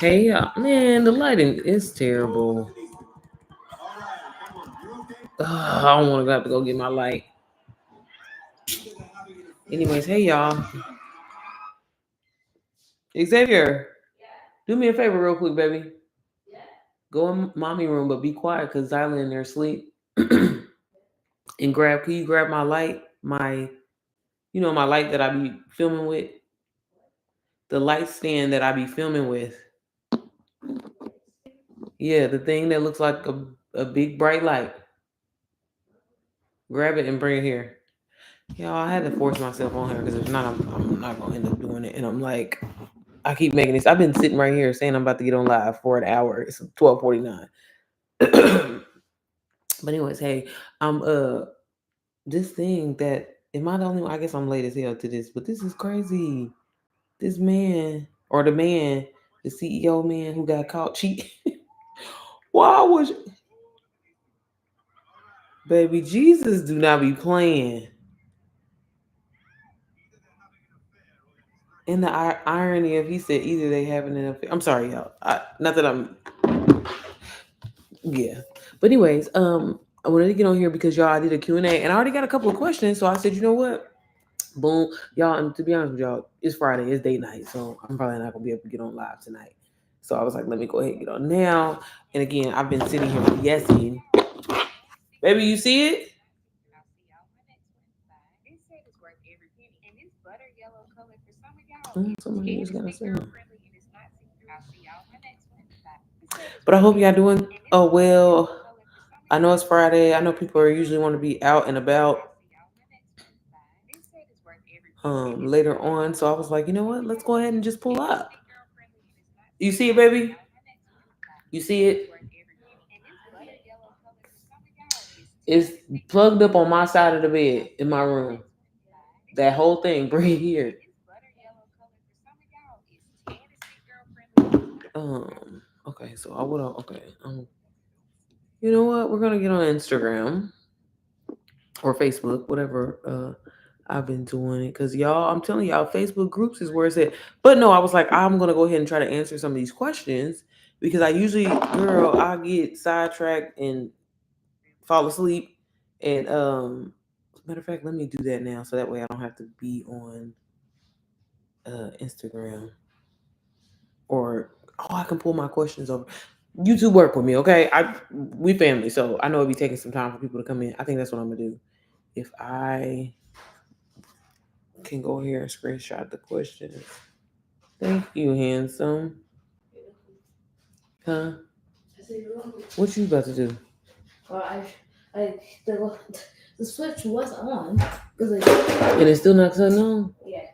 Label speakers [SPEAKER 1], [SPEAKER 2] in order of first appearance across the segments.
[SPEAKER 1] Hey, man, the lighting is terrible. I don't want to have to go get my light. Anyways, hey y'all. Xavier, do me a favor real quick, baby. Go in mommy room, but be quiet because Zyla in there asleep. And can you grab my light? My light that I be filming with? The light stand that I be filming with. Yeah, the thing that looks like a big bright light. Grab it and bring it here. Y'all, I had to force myself on her because if not, I'm not going to end up doing it. And I'm like, I keep making this. I've been sitting right here saying I'm about to get on live for an hour. It's 12:49. But anyways, hey, I'm this thing that am I the only one? I guess I'm late as hell to this, but this is crazy. This man or the CEO man who got caught cheating. Why was baby Jesus do not be playing? And the irony of he said either they having an affair. I'm sorry, y'all. Not that I'm yeah. But anyways, I wanted to get on here because y'all I did a Q&A and I already got a couple of questions. So I said, you know what? Boom. Y'all, and to be honest with y'all, it's Friday, it's date night. So I'm probably not gonna be able to get on live tonight. So I was like, let me go ahead and get on now. And again, I've been sitting here guessing. Baby, you see it? Somebody just gotta say it. But I hope y'all doing well. I know it's Friday. I know people are usually want to be out and about later on. So I was like, you know what? Let's go ahead and just pull up. You see it, baby? You see it? It's plugged up on my side of the bed in my room. That whole thing, bring it here. Okay, so I would okay. You know what? We're gonna get on Instagram or Facebook, whatever. I've been doing it because y'all, I'm telling y'all, Facebook groups is where it's at. But no, I was like, I'm gonna go ahead and try to answer some of these questions because I usually, girl, I get sidetracked and fall asleep. And matter of fact, let me do that now so that way I don't have to be on Instagram or I can pull my questions over. YouTube work with me, okay? We family, so I know it'll be taking some time for people to come in. I think that's what I'm gonna do. If I can go here and screenshot the questions. Thank you, handsome. Huh? What you about to do?
[SPEAKER 2] Well, the switch was on
[SPEAKER 1] and it's still not turning on.
[SPEAKER 2] Yeah.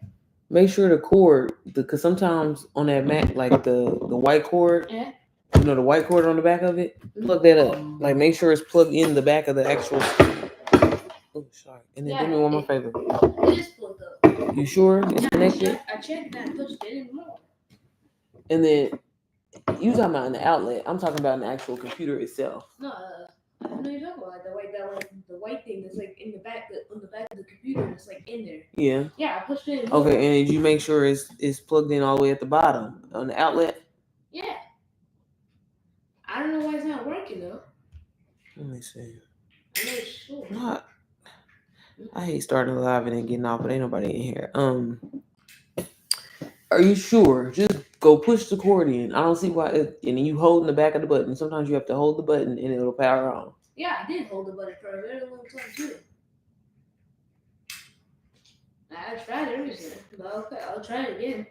[SPEAKER 1] Make sure the cord, because sometimes on that Mac, like the white cord,
[SPEAKER 2] Yeah.
[SPEAKER 1] you know, the white cord on the back of it, plug that up. Like make sure it's plugged in the back of the actual. Oh, sorry. And then do me one more favor.
[SPEAKER 2] It is plugged up.
[SPEAKER 1] You sure it's connected?
[SPEAKER 2] I checked that. Pushed it in more.
[SPEAKER 1] And then you talking about in the outlet? I'm talking about in the actual computer itself.
[SPEAKER 2] No, I know you're talking about the white thing that's like in the back, on the back of the computer that's like in there.
[SPEAKER 1] Yeah.
[SPEAKER 2] Yeah, I pushed it in.
[SPEAKER 1] Okay, and did you make sure it's plugged in all the way at the bottom on the outlet?
[SPEAKER 2] Yeah. I don't know why it's not working though.
[SPEAKER 1] Let me see.
[SPEAKER 2] I'm not sure.
[SPEAKER 1] Not. I hate starting live and then getting off, but ain't nobody in here. Are you sure? Just go push the cord in. I don't see why. And then you holding the back of the button. Sometimes you have to hold the button and it'll power on.
[SPEAKER 2] Yeah, I did hold the button for a very long time too. I tried everything, but okay, I'll try it again.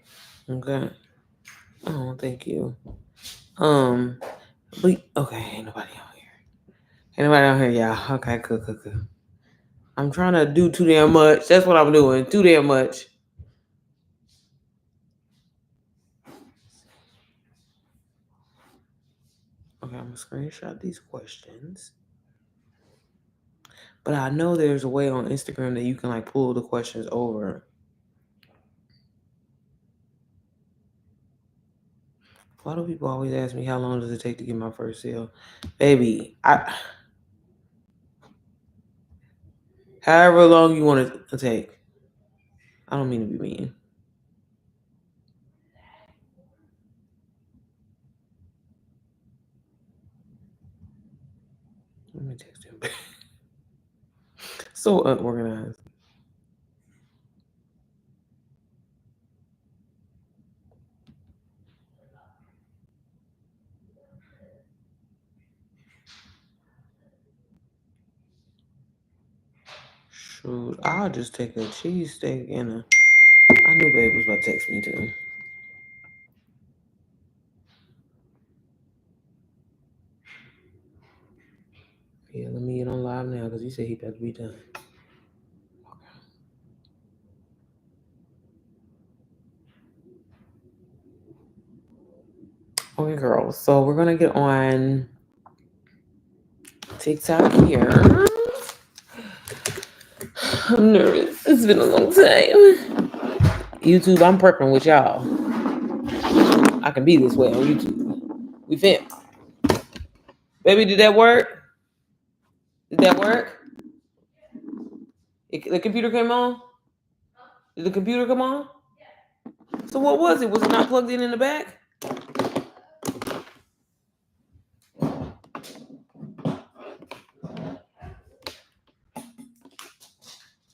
[SPEAKER 1] Okay. Oh, thank you. But okay, ain't nobody out here. Ain't nobody out here, y'all. Okay, good. I'm trying to do too damn much. That's what I'm doing. Too damn much. Okay, I'm gonna screenshot these questions. But I know there's a way on Instagram that you can like pull the questions over. Why do people always ask me how long does it take to get my first sale? Baby, however long you want it to take. I don't mean to be mean. Let me text him. So unorganized. Shoot, I'll just take a cheesesteak and a. I knew babe was about to text me too. Yeah, let me get on live now because he said he better be done. Okay, girls. So we're gonna get on TikTok here. I'm nervous. It's been a long time. YouTube, I'm prepping with y'all. I can be this way on YouTube. We fit. Baby, did that work? Did that work? The computer came on? Did the computer come on? So what was it? Was it not plugged in the back?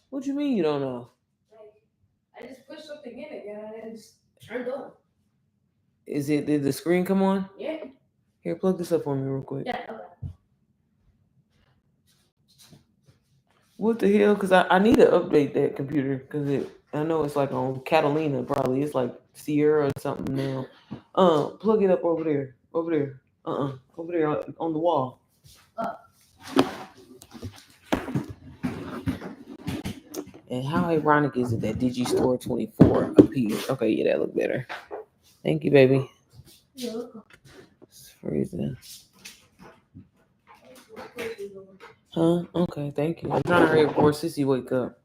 [SPEAKER 1] What you mean you don't know?
[SPEAKER 2] I just pushed something in again and it just turned on.
[SPEAKER 1] Did the screen come on?
[SPEAKER 2] Yeah.
[SPEAKER 1] Here, plug this up for me real quick.
[SPEAKER 2] Yeah, okay.
[SPEAKER 1] What the hell? Because I need to update that computer because I know it's like on Catalina probably. It's like Sierra or something now. Plug it up over there. Over there. Over there on the wall. And how ironic is it that Digistore 24 appeared? Okay, yeah, that look better. Thank you, baby.
[SPEAKER 2] You're welcome.
[SPEAKER 1] It's freezing. Huh? Okay, thank you. I'm trying to hurry up before Sissy wake up.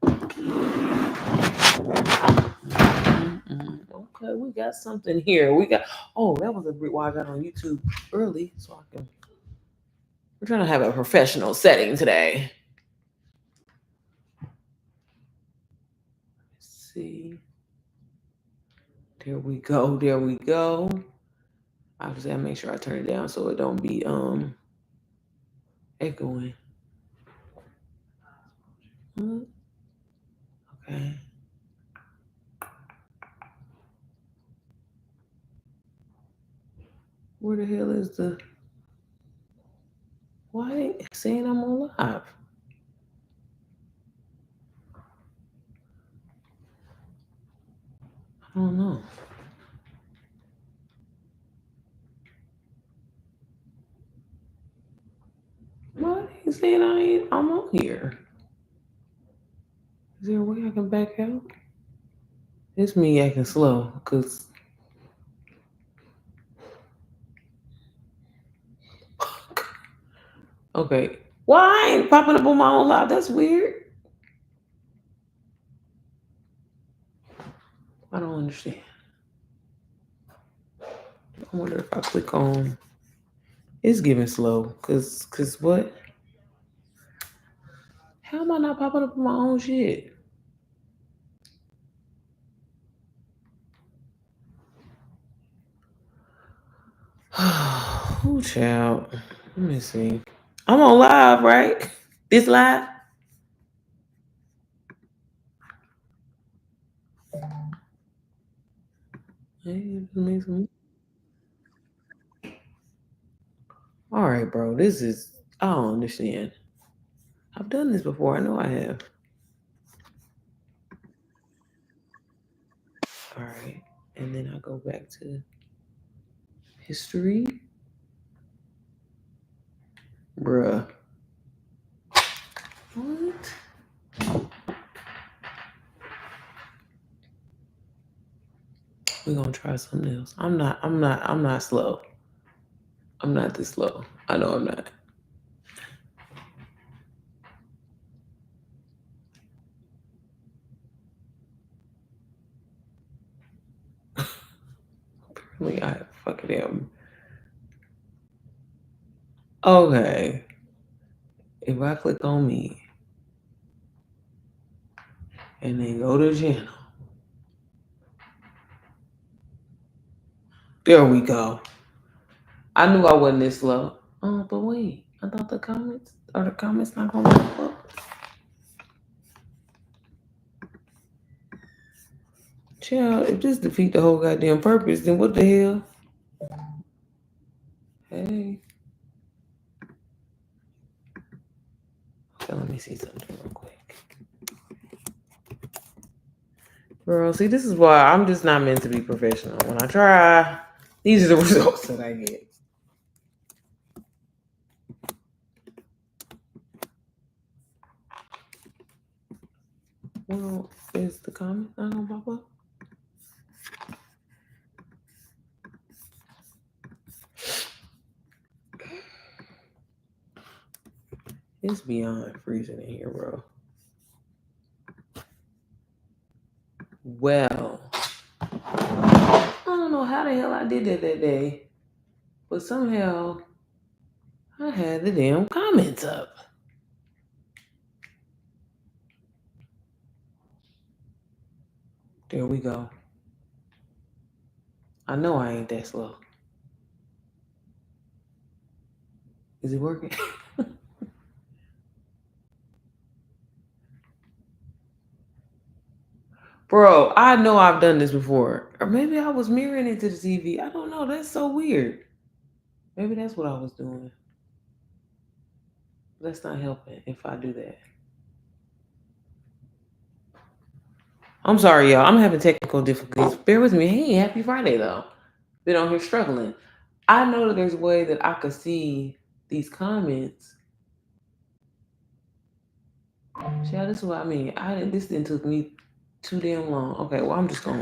[SPEAKER 1] Okay, we got something here. That was why I got on YouTube early, so I can. We're trying to have a professional setting today. Let's see. There we go. There we go. Obviously, I make sure I turn it down so it don't be echoing. Okay. Where the hell is the? Why ain't it saying I'm on live? I don't know. Why ain't it saying I'm on here? Is there a way I can back out? It's me acting slow, cause okay. Why I ain't popping up on my own live? That's weird. I don't understand. I wonder if I click on. It's giving slow, cause what? How am I not popping up on my own shit? Oh, child. Let me see. I'm on live, right? This live? Hey, all right, bro. This is. I don't understand. I've done this before. I know I have. All right. And then I go back to history. Bruh. What? We're gonna try something else. I'm not slow. I'm not this slow. I know I'm not. Apparently I fucking am. Okay. If I click on me and then go to channel. There we go. I knew I wasn't this slow. Oh, but wait. I thought the comments not gonna pop up. Child, if this defeat the whole goddamn purpose, then what the hell? Hey, okay, let me see something real quick. Girl, see, this is why I'm just not meant to be professional. When I try, these are the results that I get. Well, is the comment not gonna pop up? It's beyond freezing in here, bro. Well, I don't know how the hell I did that day, but somehow I had the damn comments up. There we go. I know I ain't that slow. Is it working? Bro, I know I've done this before. Or maybe I was mirroring it to the TV. I don't know. That's so weird. Maybe that's what I was doing. That's not helping if I do that. I'm sorry, y'all. I'm having technical difficulties. Bear with me. Hey, happy Friday, though. Been on here struggling. I know that there's a way that I could see these comments. Yeah, this is what I mean. This didn't took me too damn long. Okay, well, I'm just gonna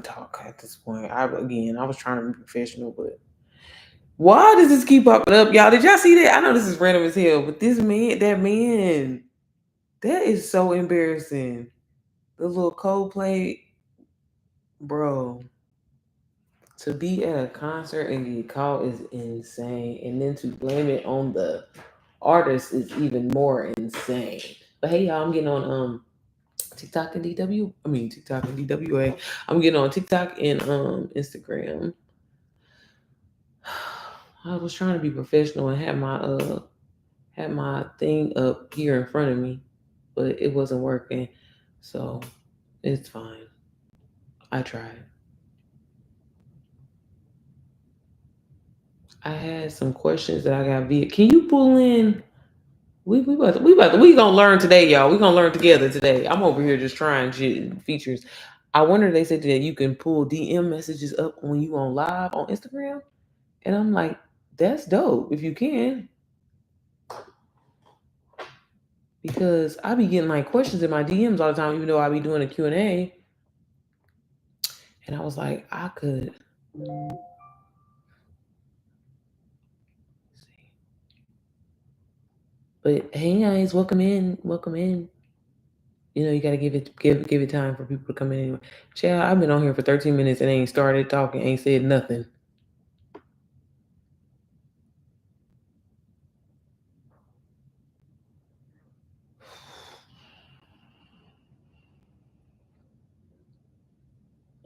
[SPEAKER 1] talk at this point. I was trying to be professional, but why does this keep popping up, y'all? Did y'all see that? I know this is random as hell, but that is so embarrassing. The little Coldplay, bro. To be at a concert and get caught is insane, and then to blame it on the artist is even more insane. But hey, y'all, I'm getting on TikTok and DW. I mean TikTok and DWA. I'm getting on TikTok and Instagram. I was trying to be professional and had my thing up here in front of me, but it wasn't working. So it's fine. I tried. I had some questions that I got via. Can you pull in? We gonna learn today, y'all. We gonna learn together today. I'm over here just trying shit features. I wonder they said that you can pull DM messages up when you on live on Instagram, and I'm like, that's dope if you can, because I be getting like questions in my DMs all the time, even though I be doing a Q&A, and I was like, I could. But hey guys, welcome in, welcome in. You know, you gotta give it time for people to come in. Anyway. Child, I've been on here for 13 minutes and ain't started talking, ain't said nothing.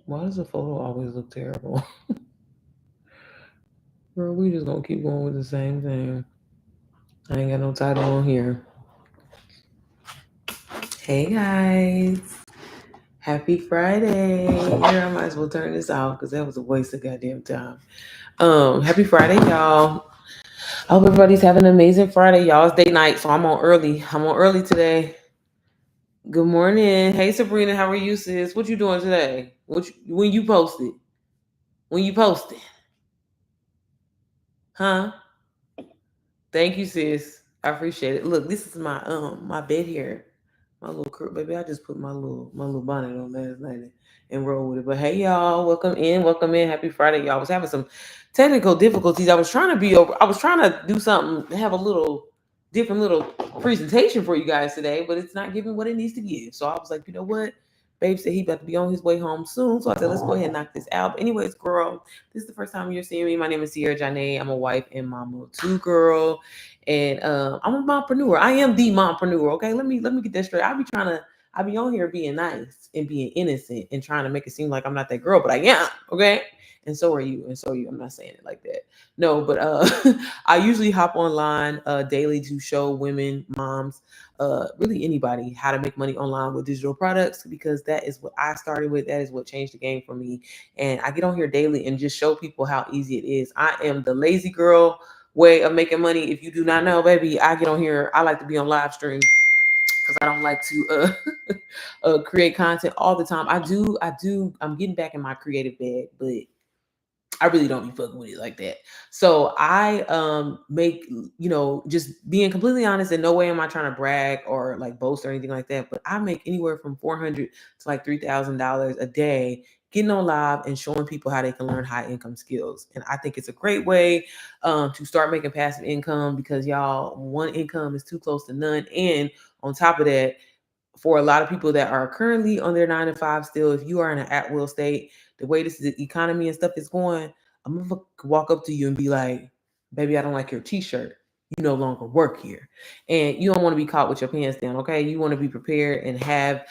[SPEAKER 1] Why does the photo always look terrible? Bro, we just gonna keep going with the same thing. I ain't got no title on here. Hey guys, happy Friday. Here, I might as well turn this off because that was a waste of goddamn time. Happy Friday, y'all. I hope everybody's having an amazing Friday, y'all. It's date night, so I'm on early. I'm on early today. Good morning. Hey Sabrina, how are you, sis? What you doing today? When you posted? When you posted? Huh? Thank you, sis. I appreciate it. Look, this is my bed here. My little baby. I just put my little bonnet on last night and roll with it. But hey, y'all, welcome in, welcome in. Happy Friday, y'all. I was having some technical difficulties. I was trying to be over. I was trying to do something, have a little different little presentation for you guys today, but it's not giving what it needs to give. So I was like, you know what? Babe said he about to be on his way home soon. So I said, let's go ahead and knock this out. But anyways, girl, this is the first time you're seeing me. My name is Sierra Janae. I'm a wife and mama of two, girl. And I'm a mompreneur. I am the mompreneur. Okay, let me get that straight. I be on here being nice and being innocent and trying to make it seem like I'm not that girl, but I am. Okay. And so are you. And so are you. I'm not saying it like that. No, but I usually hop online daily to show women, moms, really anybody how to make money online with digital products because that is what I started with. That is what changed the game for me. And I get on here daily and just show people how easy it is. I am the lazy girl way of making money. If you do not know, baby, I get on here. I like to be on live stream because I don't like to create content all the time. I do. I'm getting back in my creative bag, but I really don't be fucking with it like that. So I make just being completely honest. In no way am I trying to brag or like boast or anything like that. But I make anywhere from $400 to like $3,000 a day getting on live and showing people how they can learn high income skills. And I think it's a great way to start making passive income because y'all, one income is too close to none. And on top of that, for a lot of people that are currently on their 9 to 5 still, if you are in an at will state, the way this the economy and stuff is going, I'm gonna walk up to you and be like, baby, I don't like your t-shirt. You no longer work here. And you don't want to be caught with your pants down, okay? You want to be prepared and have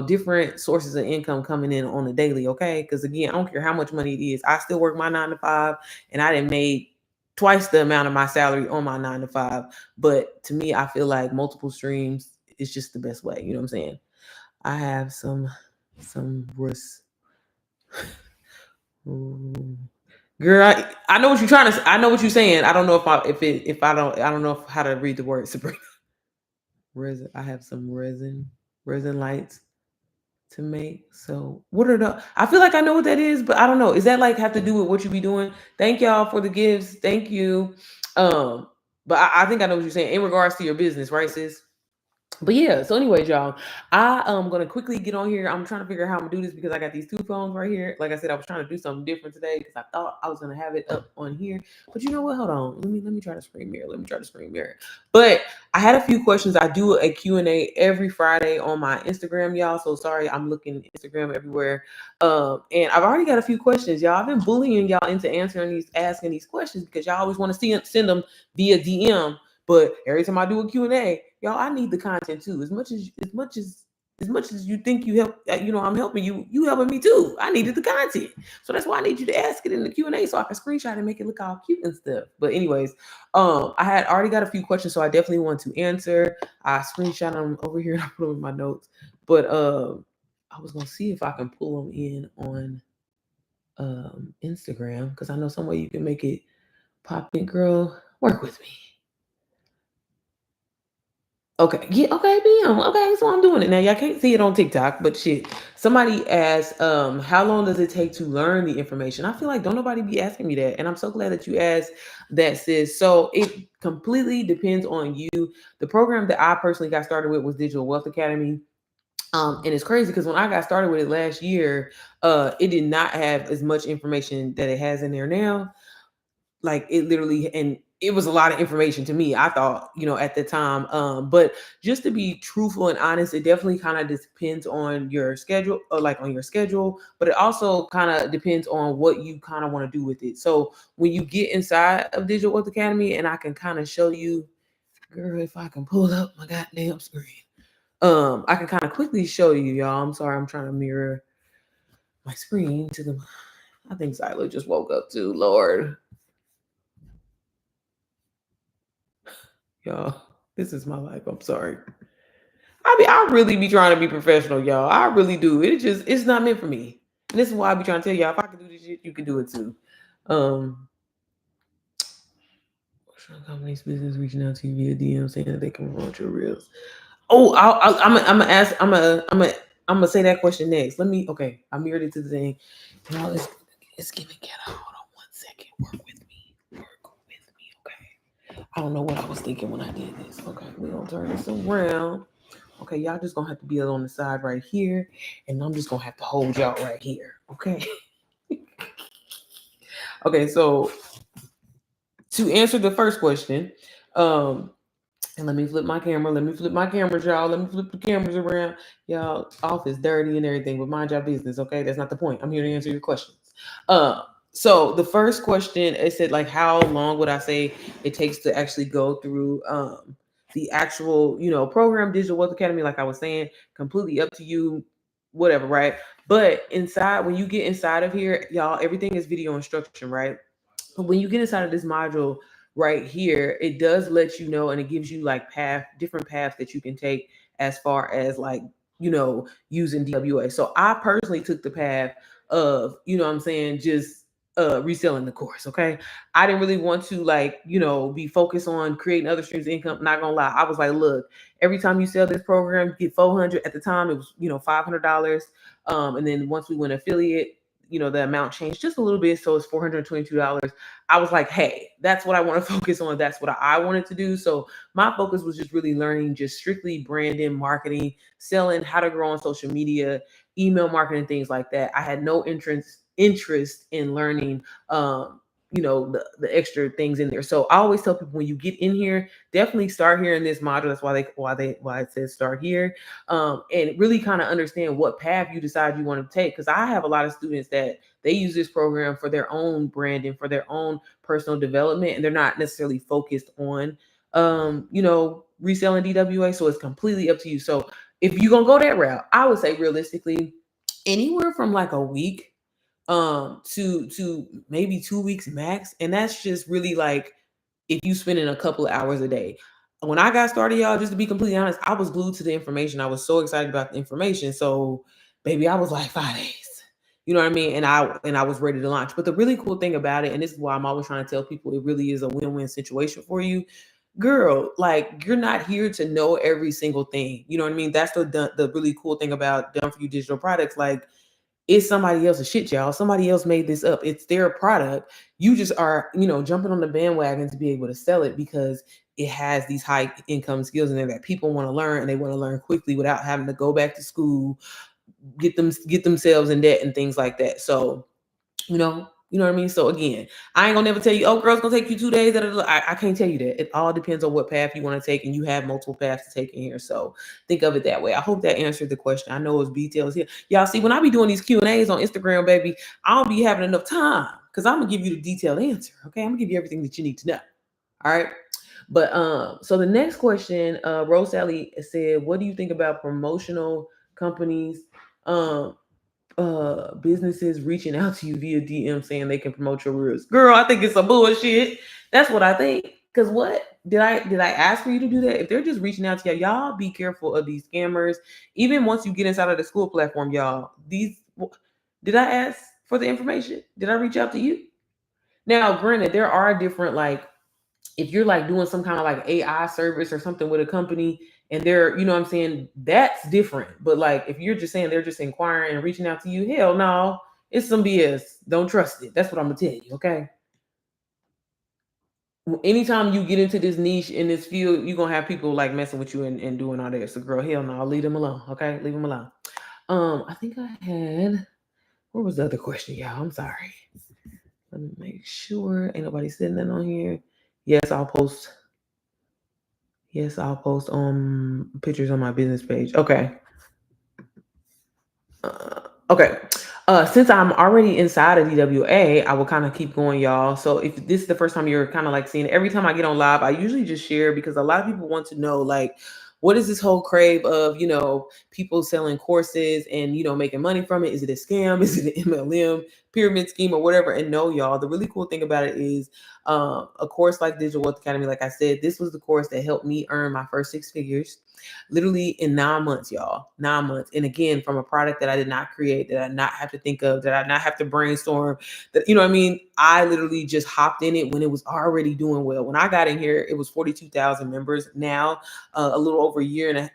[SPEAKER 1] different sources of income coming in on the daily, okay? Because again, I don't care how much money it is. I still work my 9 to 5 and I didn't made twice the amount of my salary on my 9 to 5. But to me, I feel like multiple streams is just the best way. You know what I'm saying? I have some worse. Girl, I know what you're trying to. I know what you're saying. I don't know if I don't know how to read the word. Sabrina. Resin. I have some resin lights to make. So what are the? I feel like I know what that is, but I don't know. Is that like have to do with what you be doing? Thank y'all for the gifts. Thank you. Um, but I think I know what you're saying in regards to your business, right, sis? But yeah, so anyways, y'all, I am gonna quickly get on here. I'm trying to figure out how I'm gonna do this because I got these two phones right here. Like I said, I was trying to do something different today because I thought I was gonna have it up on here. But you know what? Hold on. Let me try to screen mirror. Let me try to screen mirror. But I had a few questions. I do a Q&A every Friday on my Instagram, y'all. So sorry, I'm looking Instagram everywhere. And I've already got a few questions, y'all. I've been bullying y'all into asking these questions because y'all always want to send them via DM. But every time I do a Q&A, y'all, I need the content too. As much as you think you help, I'm helping you. You helping me too. I needed the content, so that's why I need you to ask it in the Q&A so I can screenshot and make it look all cute and stuff. But anyways, I had already got a few questions, so I definitely want to answer. I screenshot them over here and I put them in my notes. But I was gonna see if I can pull them in on Instagram because I know some way you can make it pop in. Girl, work with me. Okay. Yeah. Okay. BM. Okay. So I'm doing it now. Y'all can't see it on TikTok, but shit. Somebody asked, how long does it take to learn the information? I feel like don't nobody be asking me that, and I'm so glad that you asked that, sis. So it completely depends on you. The program that I personally got started with was Digital Wealth Academy. And it's crazy because when I got started with it last year, it did not have as much information that it has in there now. Like it literally, and it was a lot of information to me, I thought, at the time. But just to be truthful and honest, it definitely kind of depends on your schedule, or like on your schedule, but it also kind of depends on what you kind of want to do with it. So when you get inside of Digital Wealth Academy, and I can kind of show you, girl, if I can pull up my goddamn screen, I can kind of quickly show you, y'all. I'm sorry, I'm trying to mirror my screen to the. I think Silo just woke up too. Lord, y'all, this is my life. I'm sorry. I really be trying to be professional, y'all. I really do. It's not meant for me. And this is why I be trying to tell y'all if I can do this shit, you can do it too. Companies business reaching out to you via DM saying that they can promote your reels. Oh, I'm gonna ask. I'm gonna say that question next. Let me. Okay, I mirrored it to the thing. Y'all, it's giving ghetto. Hold on 1 second. Work with me. Work with me. Okay. I don't know what I was thinking when I did this. Okay, we gonna turn this around. Okay, y'all just gonna have to be on the side right here, and I'm just gonna have to hold y'all right here. Okay. Okay, so to answer the first question, um, and let me flip my camera. Let me flip my cameras, y'all. Let me flip the cameras around. Y'all, office dirty and everything, but mind your business, okay? That's not the point. I'm here to answer your questions. Uh, so the first question, it said like, how long would I say it takes to actually go through the actual, program, Digital Wealth Academy, like I was saying, completely up to you, whatever, right? But inside, when you get inside of here, y'all, everything is video instruction, right? But when you get inside of this module right here, it does let you know, and it gives you like different paths that you can take as far as like, using DWA. So I personally took the path of, what I'm saying, just reselling the course. Okay. I didn't really want to like, be focused on creating other streams of income. Not gonna lie. I was like, look, every time you sell this program, get 400. At the time it was, $500. And then once we went affiliate, the amount changed just a little bit. So it's $422. I was like, hey, that's what I want to focus on. That's what I wanted to do. So my focus was just really learning just strictly branding, marketing, selling, how to grow on social media, email marketing, things like that. I had no interest in learning the extra things in there. So I always tell people, when you get in here, definitely start here in this module. That's why it says start here. And really kind of understand what path you decide you want to take. Because I have a lot of students that they use this program for their own branding, for their own personal development, and they're not necessarily focused on reselling DWA. So it's completely up to you. So if you're gonna go that route, I would say realistically, anywhere from like a week to maybe 2 weeks max. And that's just really like if you spend in a couple of hours a day. When I got started, y'all, just to be completely honest, I was glued to the information. I was so excited about the information. So baby, I was like 5 days. You know what I mean? And I was ready to launch. But the really cool thing about it, and this is why I'm always trying to tell people, it really is a win-win situation for you. Girl, like, you're not here to know every single thing. You know what I mean? That's the really cool thing about Done For You digital products. Like, it's somebody else's shit, y'all. Somebody else made this up. It's their product. You just are, jumping on the bandwagon to be able to sell it because it has these high income skills in there that people want to learn, and they want to learn quickly without having to go back to school, get themselves in debt and things like that. So, you know what I mean? So again, I ain't gonna never tell you, oh, girl, it's gonna take you 2 days. I can't tell you that. It all depends on what path you want to take, and you have multiple paths to take in here. So think of it that way. I hope that answered the question. I know it's details here. Y'all see, when I be doing these Q&As on Instagram, baby, I don't be having enough time because I'm gonna give you the detailed answer. Okay, I'm gonna give you everything that you need to know. All right. But so the next question, Rose Sally said, what do you think about promotional companies? Um, businesses reaching out to you via DM saying they can promote your reels. Girl, I think it's some bullshit. That's what I think. Cause what did I ask for you to do that? If they're just reaching out to y'all be careful of these scammers. Even once you get inside of the school platform, y'all. Did I ask for the information? Did I reach out to you? Now, granted, there are different, like, if you're like doing some kind of like AI service or something with a company, and they're, what I'm saying, that's different. But like, if you're just saying they're just inquiring and reaching out to you, hell no, it's some BS. Don't trust it. That's what I'm gonna tell you. Okay. Anytime you get into this niche in this field, you're gonna have people like messing with you and doing all that. So girl, hell no, leave them alone. Okay, leave them alone. I think I had, what was the other question, y'all? I'm sorry. Let me make sure ain't nobody sitting that on here. Yes, I'll post. Yes, I'll post pictures on my business page. Okay. Okay. Since I'm already inside of DWA, I will kind of keep going, y'all. So if this is the first time you're kind of like seeing it, every time I get on live, I usually just share because a lot of people want to know, like, what is this whole crave of, people selling courses and, making money from it? Is it a scam? Is it an MLM pyramid scheme or whatever? And no, y'all, the really cool thing about it is a course like Digital Wealth Academy. Like I said, this was the course that helped me earn my first 6 figures literally in 9 months, y'all. 9 months. And again, from a product that I did not create, that I not have to think of, that I not have to brainstorm, that, you know what I mean? I literally just hopped in it when it was already doing well. When I got in here, it was 42,000 members. Now, a little over a year and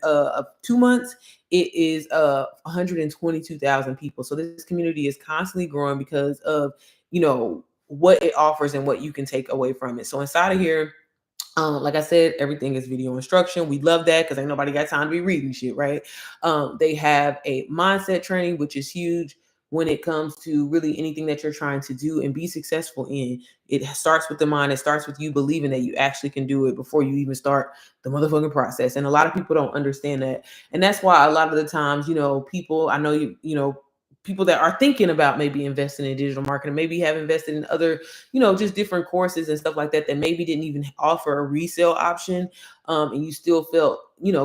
[SPEAKER 1] 2 months, it is 122,000 people. So this community is constantly growing because of, what it offers and what you can take away from it. So inside of here, like I said, everything is video instruction. We love that because ain't nobody got time to be reading shit, right? They have a mindset training, which is huge when it comes to really anything that you're trying to do and be successful in. It starts with the mind. It starts with you believing that you actually can do it before you even start the motherfucking process. And a lot of people don't understand that. And that's why a lot of the times, people, I know people that are thinking about maybe investing in digital marketing, maybe have invested in other, just different courses and stuff like that, that maybe didn't even offer a resale option. and you still felt,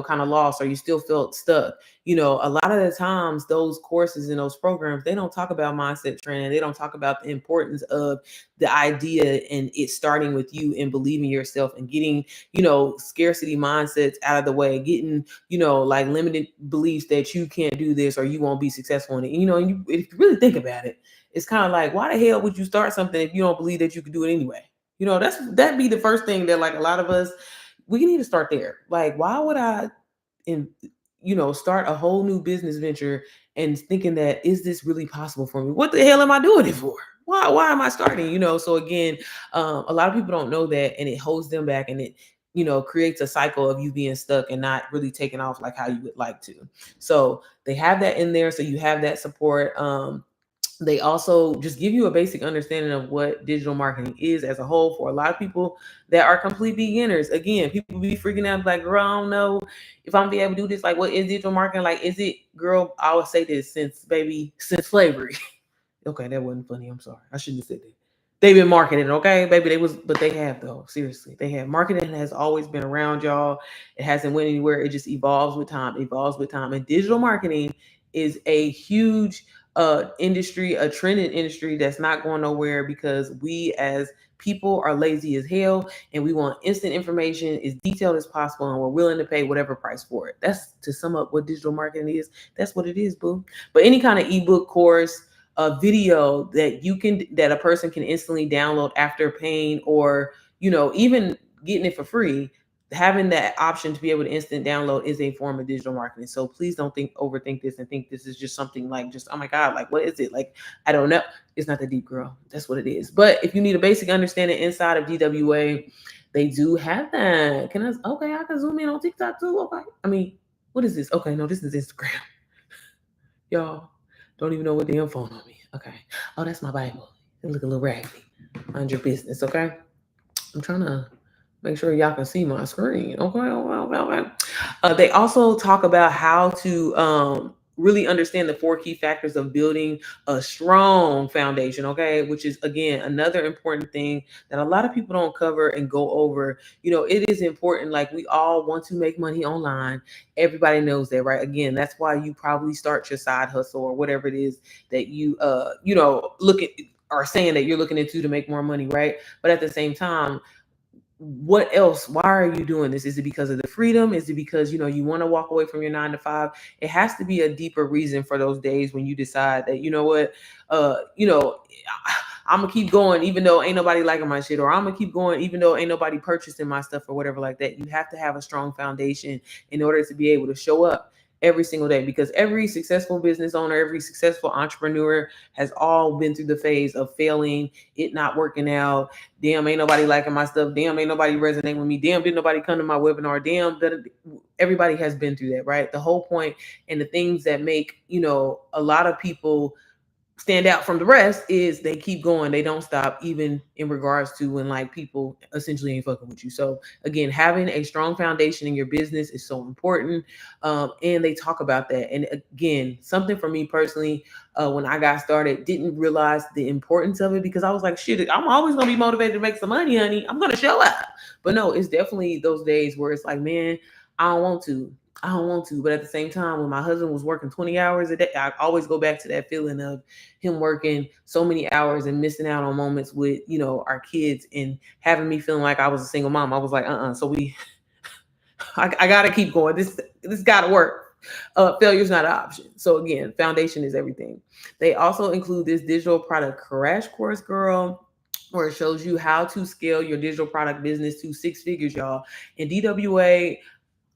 [SPEAKER 1] kind of lost, or you still felt stuck. A lot of the times those courses and those programs, they don't talk about mindset training. They don't talk about the importance of the idea and it starting with you and believing yourself and getting, scarcity mindsets out of the way, getting, like limited beliefs that you can't do this or you won't be successful in it. And if you really think about it, it's kind of like, why the hell would you start something if you don't believe that you could do it anyway? That'd be the first thing that, like, a lot of us, we need to start there. Like, why would I and start a whole new business venture and thinking that, is this really possible for me? What the hell am I doing it for? Why am I starting? So again, a lot of people don't know that, and it holds them back, and it creates a cycle of you being stuck and not really taking off like how you would like to. So they have that in there, so you have that support. They also just give you a basic understanding of what digital marketing is as a whole for a lot of people that are complete beginners. Again, people be freaking out like, girl, I don't know if I'm gonna be able to do this. Like, what is digital marketing? Like, is it, girl? I would say this since slavery. Okay, that wasn't funny. I'm sorry. I shouldn't have said that. They've been marketing, okay, baby. But they have, though. Seriously, they have. Marketing has always been around, y'all. It hasn't went anywhere. It just evolves with time. Evolves with time. And digital marketing is a huge industry, a trending industry that's not going nowhere, because we as people are lazy as hell, and we want instant information as detailed as possible, and we're willing to pay whatever price for it. That's, to sum up what digital marketing is. That's what it is, boo. But any kind of ebook course, a video that a person can instantly download after paying, or even getting it for free, having that option to be able to instant download is a form of digital marketing. So please don't overthink this and think this is just something like, just, oh my god, like, what is it? Like, I don't know. It's not that deep, girl. That's what it is. But if you need a basic understanding inside of DWA, they do have that. Okay, I can zoom in on TikTok too. Okay, I mean, what is this? Okay, no, this is Instagram. Y'all don't even know what damn phone on me. Okay. Oh, that's my Bible. It look a little raggedy. Mind your business, okay? I'm trying to make sure y'all can see my screen. Okay. They also talk about how to really understand the 4 key factors of building a strong foundation, okay? Which is, again, another important thing that a lot of people don't cover and go over. It is important. Like, we all want to make money online. Everybody knows that, right? Again, that's why you probably start your side hustle or whatever it is that you, look at, are saying that you're looking into to make more money, right? But at the same time, what else? Why are you doing this? Is it because of the freedom? Is it because you want to walk away from your 9 to 5? It has to be a deeper reason for those days when you decide that, what, I'm gonna keep going even though ain't nobody liking my shit, or I'm gonna keep going even though ain't nobody purchasing my stuff, or whatever like that. You have to have a strong foundation in order to be able to show up every single day, because every successful business owner, every successful entrepreneur has all been through the phase of failing, it not working out. Damn, ain't nobody liking my stuff. Damn, ain't nobody resonating with me. Damn, didn't nobody come to my webinar. Damn, everybody has been through that, right? The whole point and the things that make, a lot of people stand out from the rest is they keep going. They don't stop, even in regards to when, like, people essentially ain't fucking with you. So again, having a strong foundation in your business is so important. And they talk about that. And again, something for me personally, when I got started, didn't realize the importance of it, because I was like, shit, I'm always gonna be motivated to make some money, honey. I'm gonna show up. But no, it's definitely those days where it's like, man, I don't want to. I don't want to. But at the same time, when my husband was working 20 hours a day, I always go back to that feeling of him working so many hours and missing out on moments with, our kids, and having me feeling like I was a single mom. I was like, so I gotta keep going. This gotta work. Failure's not an option. So again, foundation is everything. They also include this digital product crash course, girl, where it shows you how to scale your digital product business to 6 figures, y'all. And DWA,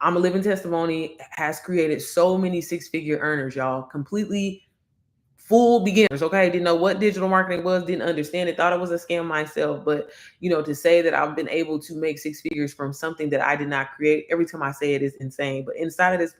[SPEAKER 1] I'm a living testimony, has created so many 6 figure earners, y'all. Completely full beginners, okay? Didn't know what digital marketing was, didn't understand it, thought it was a scam myself. But to say that I've been able to make 6 figures from something that I did not create, every time I say it is insane. But inside of this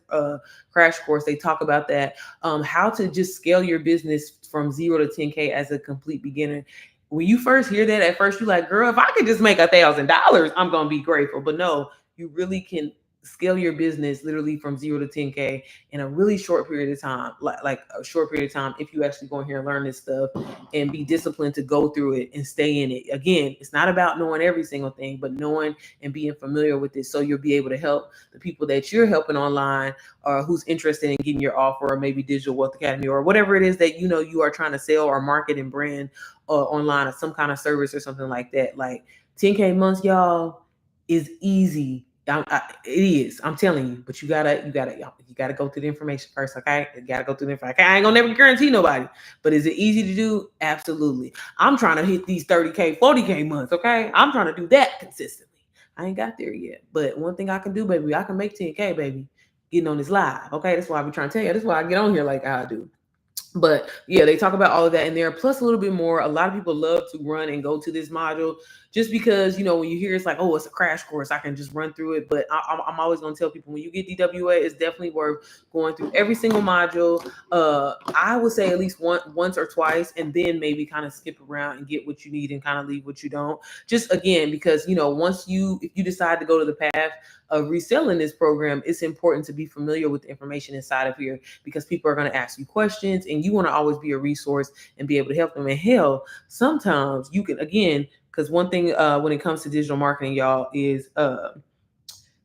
[SPEAKER 1] crash course, they talk about that, how to just scale your business from 0 to 10K as a complete beginner. When you first hear that, at first you're like, girl, if I could just make $1,000, I'm gonna be grateful. But no, you really can scale your business literally from 0 to 10K in a really short period of time, like a short period of time, if you actually go in here and learn this stuff and be disciplined to go through it and stay in it. Again, it's not about knowing every single thing, but knowing and being familiar with it so you'll be able to help the people that you're helping online, or who's interested in getting your offer, or maybe Digital Wealth Academy, or whatever it is that you are trying to sell or market and brand online, or some kind of service or something like that. Like 10K months, y'all, is easy. It is. I'm telling you, but you gotta go through the information first, okay? You gotta go through the information. Okay? I ain't gonna never guarantee nobody, but is it easy to do? Absolutely. I'm trying to hit these 30K, 40K months, okay? I'm trying to do that consistently. I ain't got there yet, but one thing I can do, baby, I can make 10K, baby, getting on this live, okay? That's why I be trying to tell you. That's why I get on here like I do. But yeah, they talk about all of that in there, plus a little bit more. A lot of people love to run and go to this module just because, when you hear it's like, oh, it's a crash course, I can just run through it. But I'm always going to tell people, when you get DWA, it's definitely worth going through every single module. I would say at least once or twice, and then maybe kind of skip around and get what you need and kind of leave what you don't. Just again, because, if you decide to go to the path of reselling this program, it's important to be familiar with the information inside of here, because people are going to ask you questions and you want to always be a resource and be able to help them. And hell, sometimes you can, again, because one thing when it comes to digital marketing, y'all, is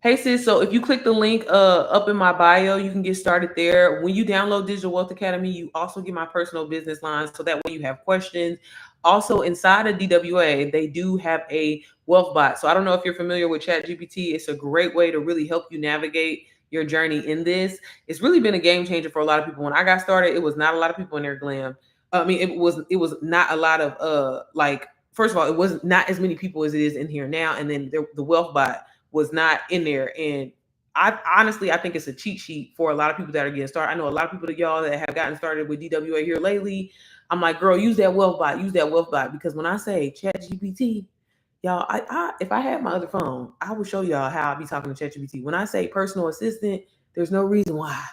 [SPEAKER 1] hey sis, so if you click the link up in my bio, you can get started there. When you download Digital Wealth Academy, you also get my personal business line, so that way you have questions. Also, inside of DWA, they do have a wealth bot. So I don't know if you're familiar with ChatGPT. It's a great way to really help you navigate your journey in this. It's really been a game changer for a lot of people. When I got started, it was not a lot of people in there, Glam. I mean, it was not a lot of like, first of all, it wasn't not as many people as it is in here now. And then the wealth bot was not in there. And I think it's a cheat sheet for a lot of people that are getting started. I know a lot of people, that y'all, that have gotten started with DWA here lately. I'm like, girl, use that wealth bot, because when I say Chat GPT, y'all, if I had my other phone, I would show y'all how I be talking to Chat GPT. When I say personal assistant, there's no reason why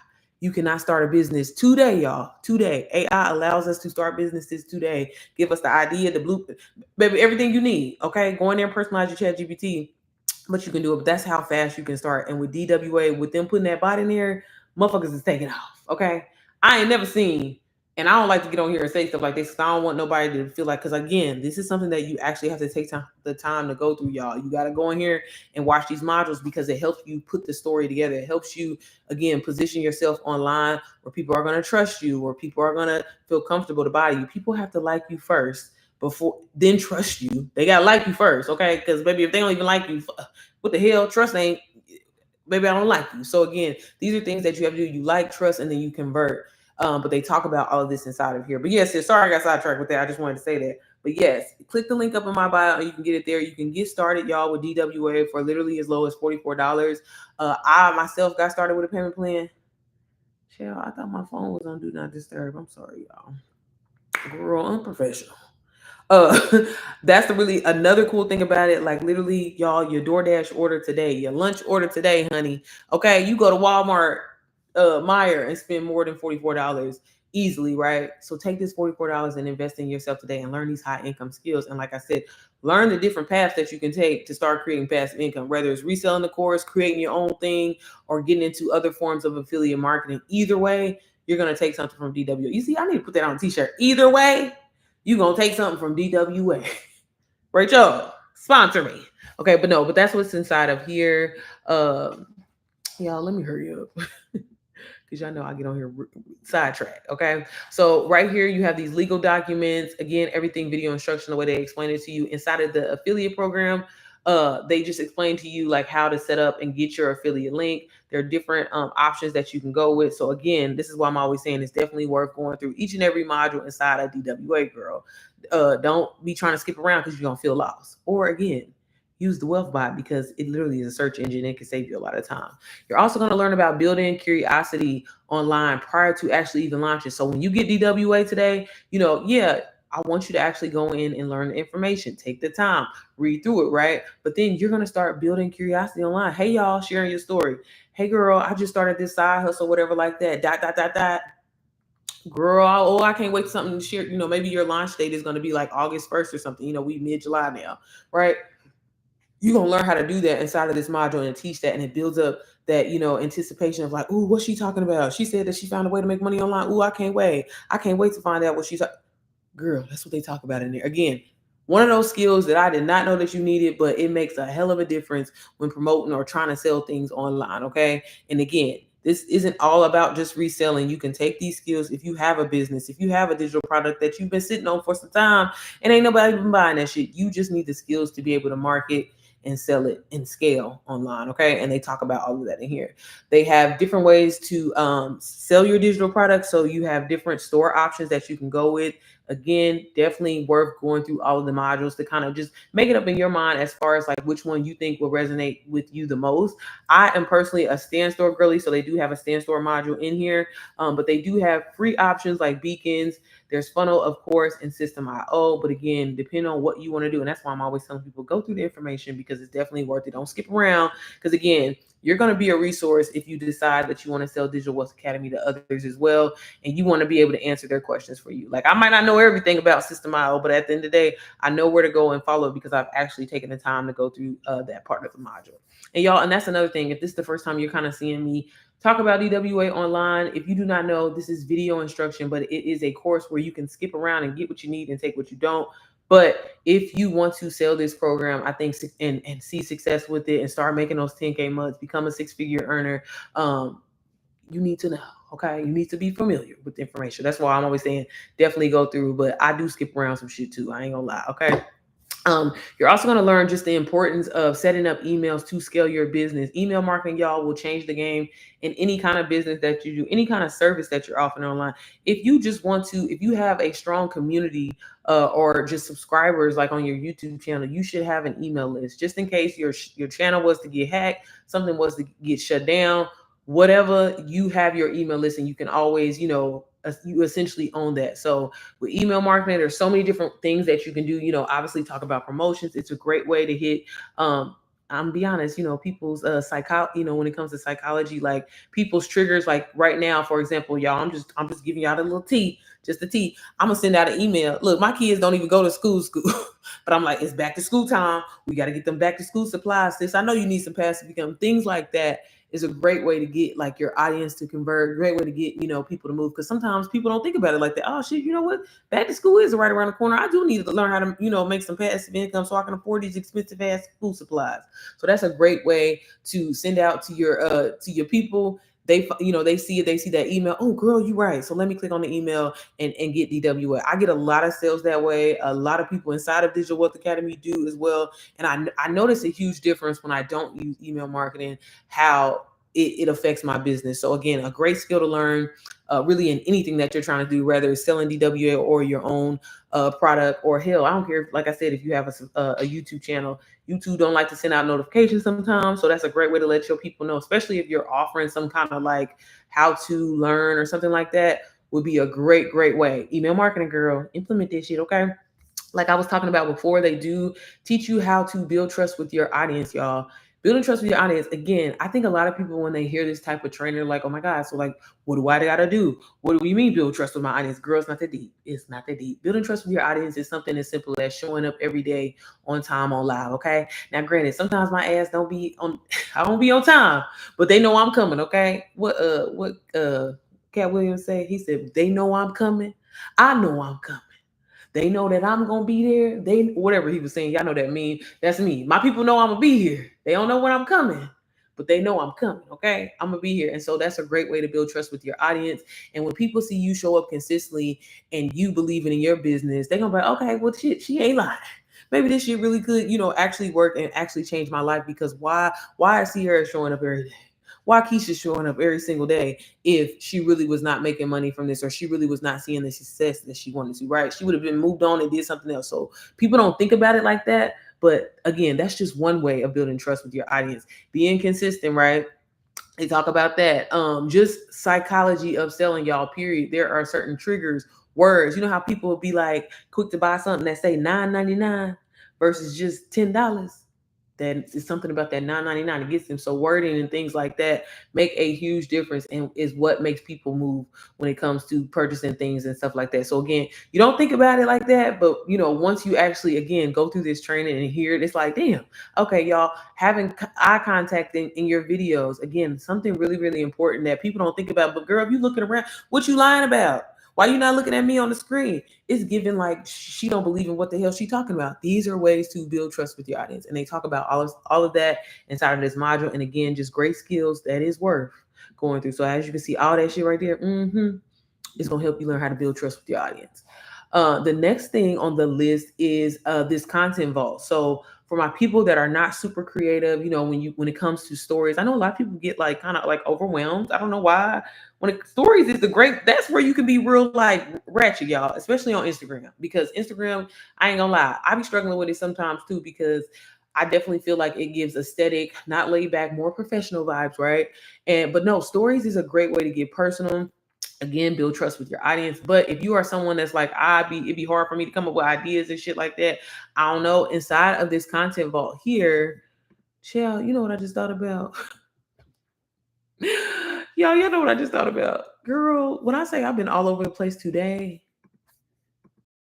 [SPEAKER 1] you cannot start a business today, y'all. Today, AI allows us to start businesses today. Give us the idea, the blueprint, baby, everything you need. Okay, go in there and personalize your Chat GPT, but you can do it. But that's how fast you can start. And with DWA, with them putting that bot in there, motherfuckers is taking off. Okay, I ain't never seen, and I don't like to get on here and say stuff like this because I don't want nobody to feel like, because again, this is something that you actually have to take the time to go through, y'all. You got to go in here and watch these modules, because it helps you put the story together. It helps you, again, position yourself online where people are going to trust you, where people are going to feel comfortable to buy you. People have to like you first, before then trust you. They gotta like you first, okay? Because baby, if they don't even like you, what the hell? Trust ain't. Baby, I don't like you. So again, these are things that you have to do. You like, trust, and then you convert. But they talk about all of this inside of here. But yes, sorry I got sidetracked with that. I just wanted to say that. But yes, click the link up in my bio. You can get it there. You can get started, y'all, with DWA for literally as low as $44. I myself got started with a payment plan. Shell, I thought my phone was on Do Not Disturb. I'm sorry, y'all. Girl, unprofessional. Uh, that's the really another cool thing about it. Like literally, y'all, your DoorDash order today, your lunch order today, honey. Okay, you go to Walmart, Meyer, and spend more than $44 easily, right? So take this $44 and invest in yourself today and learn these high income skills. And like I said, learn the different paths that you can take to start creating passive income, whether it's reselling the course, creating your own thing, or getting into other forms of affiliate marketing. Either way, you're gonna take something from DW. You see, I need to put that on a t-shirt. Either way, you gonna take something from DWA. Rachel, sponsor me. Okay, but no, but that's what's inside of here. Y'all, let me hurry up. Because y'all know I get on here sidetrack. Okay, so right here you have these legal documents. Again, everything video instruction, the way they explain it to you inside of the affiliate program. They just explain to you like how to set up and get your affiliate link. There are different options that you can go with. So again, this is why I'm always saying it's definitely worth going through each and every module inside of DWA, girl. Don't be trying to skip around because you're gonna feel lost. Or again, use the wealth bot, because it literally is a search engine. It can save you a lot of time. You're also going to learn about building curiosity online prior to actually even launching. So when you get DWA today, yeah, I want you to actually go in and learn the information. Take the time, read through it, right? But then you're going to start building curiosity online. Hey, y'all, sharing your story. Hey, girl, I just started this side hustle, whatever, like that. Dot, dot, dot, dot. Girl, oh, I can't wait for something to share. Maybe your launch date is going to be like August 1st or something. We mid-July now, right? You're going to learn how to do that inside of this module and teach that. And it builds up that, anticipation of like, ooh, what's she talking about? She said that she found a way to make money online. Ooh, I can't wait. I can't wait to find out what she's girl, that's what they talk about in there. Again, one of those skills that I did not know that you needed, but it makes a hell of a difference when promoting or trying to sell things online. Okay. And again, this isn't all about just reselling. You can take these skills if you have a business, if you have a digital product that you've been sitting on for some time and ain't nobody been buying that shit. You just need the skills to be able to market and sell it and scale online. Okay. And they talk about all of that in here. They have different ways to sell your digital products. So you have different store options that you can go with. Again, definitely worth going through all of the modules to kind of just make it up in your mind as far as like which one you think will resonate with you the most. I am personally a stand store girly, so they do have a stand store module in here, but they do have free options like beacons. There's funnel, of course, and system IO. But again, depending on what you want to do, and that's why I'm always telling people go through the information because it's definitely worth it. Don't skip around because again, you're going to be a resource if you decide that you want to sell Digital Wealth Academy to others as well, and you want to be able to answer their questions for you. Like I might not know everything about System IO, but at the end of the day, I know where to go and follow because I've actually taken the time to go through that part of the module. And y'all, and that's another thing. If this is the first time you're kind of seeing me talk about DWA online, if you do not know, this is video instruction, but it is a course where you can skip around and get what you need and take what you don't. But if you want to sell this program, I think and see success with it and start making those 10K months, become a six-figure earner, you need to know. Okay, you need to be familiar with the information. That's why I'm always saying definitely go through. But I do skip around some shit too. I ain't gonna lie. Okay. You're also going to learn just the importance of setting up emails to scale your business. Email marketing, y'all, will change the game in any kind of business that you do, any kind of service that you're offering online. If you just want to, if you have a strong community or just subscribers like on your YouTube channel, you should have an email list just in case your channel was to get hacked, something was to get shut down, whatever. You have your email list, and you can always, you essentially own that. So with email marketing, there's so many different things that you can do. Obviously talk about promotions. It's a great way to hit. I'm be honest, people's psycho. When it comes to psychology, like people's triggers. Like right now, for example, y'all, I'm just giving y'all the little tea, just the tea. I'm gonna send out an email. Look, my kids don't even go to school, but I'm like, it's back to school time. We got to get them back to school supplies. Sis, I know you need some passive income. Things like that is a great way to get like your audience to convert, great way to get, people to move. Cause sometimes people don't think about it like that. Oh shit, you know what? Back to school is right around the corner. I do need to learn how to, make some passive income so I can afford these expensive ass food supplies. So that's a great way to send out to your people. They see it, they see that email. Oh girl, you right. So let me click on the email and get DWA. I get a lot of sales that way. A lot of people inside of Digital Wealth Academy do as well. And I notice a huge difference when I don't use email marketing, how it affects my business. So again, a great skill to learn really in anything that you're trying to do, whether it's selling DWA or your own product, or hell, I don't care. Like I said, if you have a YouTube channel, YouTube don't like to send out notifications sometimes. So that's a great way to let your people know, especially if you're offering some kind of like how to learn or something like that, would be a great way. Email marketing, girl, implement this shit, okay? Like I was talking about before, they do teach you how to build trust with your audience, y'all. Building trust with your audience. Again, I think a lot of people, when they hear this type of training, they're like, oh my God, so like, what do I gotta do? What do you mean build trust with my audience? Girl, it's not that deep. It's not that deep. Building trust with your audience is something as simple as showing up every day on time on live, okay? Now, granted, sometimes my ass don't be on, I don't be on time, but they know I'm coming, okay? What Cat Williams said? He said, they know I'm coming. I know I'm coming. They know that I'm gonna be there. They whatever he was saying, y'all know that mean. That's me. My people know I'm gonna be here. They don't know when I'm coming, but they know I'm coming. Okay, I'm gonna be here, and so that's a great way to build trust with your audience. And when people see you show up consistently and you believing in your business, they're gonna be like, okay, well, shit, she ain't lying. Maybe this shit really could, actually work and actually change my life. Because why I see her showing up every day? Why Keisha's showing up every single day if she really was not making money from this, or she really was not seeing the success that she wanted to, right? She would have been moved on and did something else. So people don't think about it like that. But again, that's just one way of building trust with your audience. Being consistent, right? They talk about that. Just psychology of selling, y'all, period. There are certain triggers, words. You know how people will be like quick to buy something that say $9.99 versus just $10. that it's something about that 9.99. It gets them. So wording and things like that make a huge difference and is what makes people move when it comes to purchasing things and stuff like that. So again, you don't think about it like that, but once you actually again go through this training and hear it, it's like, damn, okay, y'all, having eye contact in your videos, again, something really, really important that people don't think about. But girl, if you looking around, what you lying about? Why you not looking at me on the screen? It's given like she don't believe in what the hell she talking about. These are ways to build trust with your audience, and they talk about all of that inside of this module. And again, just great skills that is worth going through. So as you can see, all that shit right there, is going to help you learn how to build trust with your audience. The next thing on the list is this content vault. So for my people that are not super creative, when it comes to stories, I know a lot of people get like kind of like overwhelmed. I don't know why. Stories is the great, that's where you can be real like ratchet, y'all, especially on Instagram, because Instagram, I ain't gonna lie, I be struggling with it sometimes too, because I definitely feel like it gives aesthetic, not laid back, more professional vibes, right? But no, stories is a great way to get personal. Again, build trust with your audience. But if you are someone that's like, it'd be hard for me to come up with ideas and shit like that. I don't know. Inside of this content vault here, Shell, you know what I just thought about? Y'all know what I just thought about. Girl, when I say I've been all over the place today,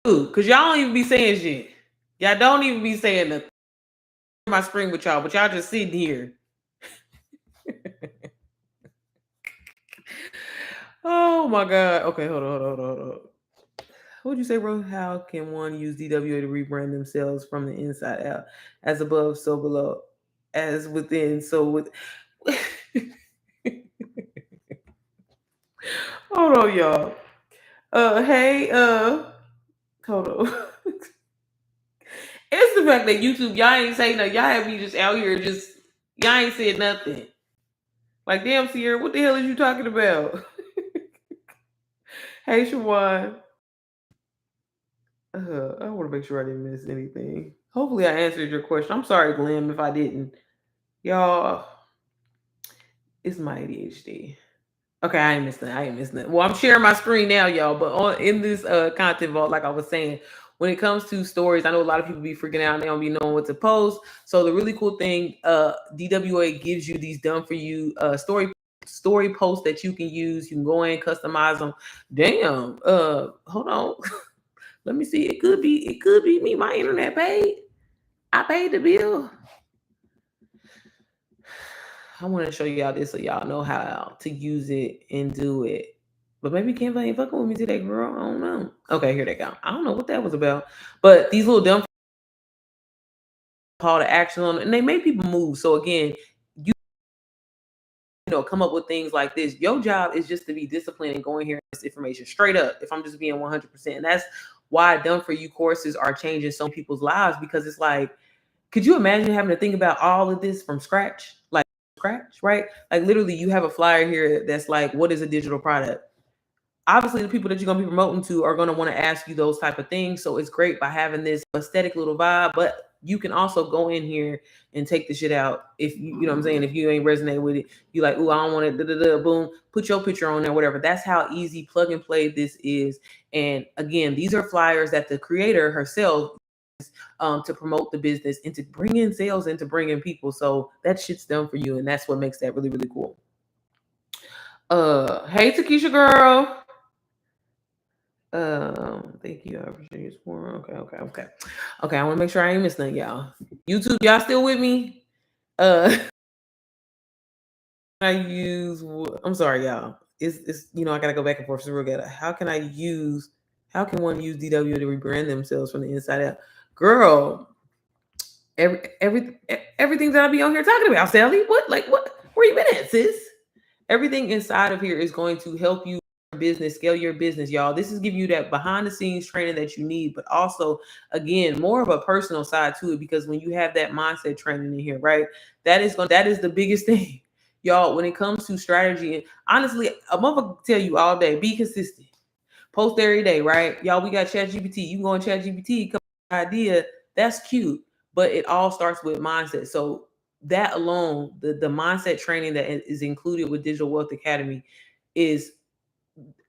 [SPEAKER 1] because y'all don't even be saying shit. Y'all don't even be saying nothing. My screen with y'all, but y'all just sitting here. Oh my God. Okay, hold on. What would you say, bro? How can one use DWA to rebrand themselves from the inside out? As above, so below. As within, so with. Hold on, y'all. Hey, hold on. It's the fact that YouTube, y'all ain't saying nothing. Y'all have me just out here, just y'all ain't said nothing. Like, damn, Sierra, what the hell is you talking about? Hey, Shawan. I want to make sure I didn't miss anything. Hopefully, I answered your question. I'm sorry, Glenn, if I didn't. Y'all, it's my ADHD. Okay, I ain't missed that. I ain't missing that. Well, I'm sharing my screen now, y'all. But in this content vault, like I was saying, when it comes to stories, I know a lot of people be freaking out and they don't be knowing what to post. So the really cool thing, DWA gives you these done for you story posts that you can use. You can go in, customize them. Damn. Hold on. Let me see. It could be me. My internet paid. I paid the bill. I want to show y'all this so y'all know how to use it and do it. But maybe Canva ain't fucking with me today, girl. I don't know. Okay, here they go. I don't know what that was about. But these little dumb call to action on it, and they make people move. So again, come up with things like this. Your job is just to be disciplined and going here and this information straight up. If I'm just being 100%, and that's why done for you courses are changing so many people's lives, because it's like, could you imagine having to think about all of this from scratch? Like scratch, right? Like literally you have a flyer here that's like, what is a digital product? Obviously the people that you're going to be promoting to are going to want to ask you those type of things. So it's great by having this aesthetic little vibe, but you can also go in here and take the shit out. If you know what I'm saying, if you ain't resonate with it, you like, oh, I don't want it, boom, put your picture on there, whatever. That's how easy plug and play this is. And again, these are flyers that the creator herself to promote the business and to bring in sales and to bring in people. So that shit's done for you, and that's what makes that really, really cool. Hey Takesha girl. Thank you. I appreciate your support. Okay. I want to make sure I ain't missing nothing, y'all. YouTube, y'all still with me? I use. I'm sorry, y'all. It's I gotta go back and forth. So real good. How can one use DW to rebrand themselves from the inside out? Girl, everything that I be on here talking about, Sally. What? Where you been at, sis? Everything inside of here is going to help you scale your business, y'all. This is giving you that behind the scenes training that you need, but also again, more of a personal side to it, because when you have that mindset training in here, right? That is the biggest thing. Y'all, when it comes to strategy, and honestly, a motherfucker tell you all day, be consistent. Post every day, right? Y'all, we got ChatGPT. You can go on ChatGPT, come up with an idea. That's cute, but it all starts with mindset. So that alone, the mindset training that is included with Digital Wealth Academy is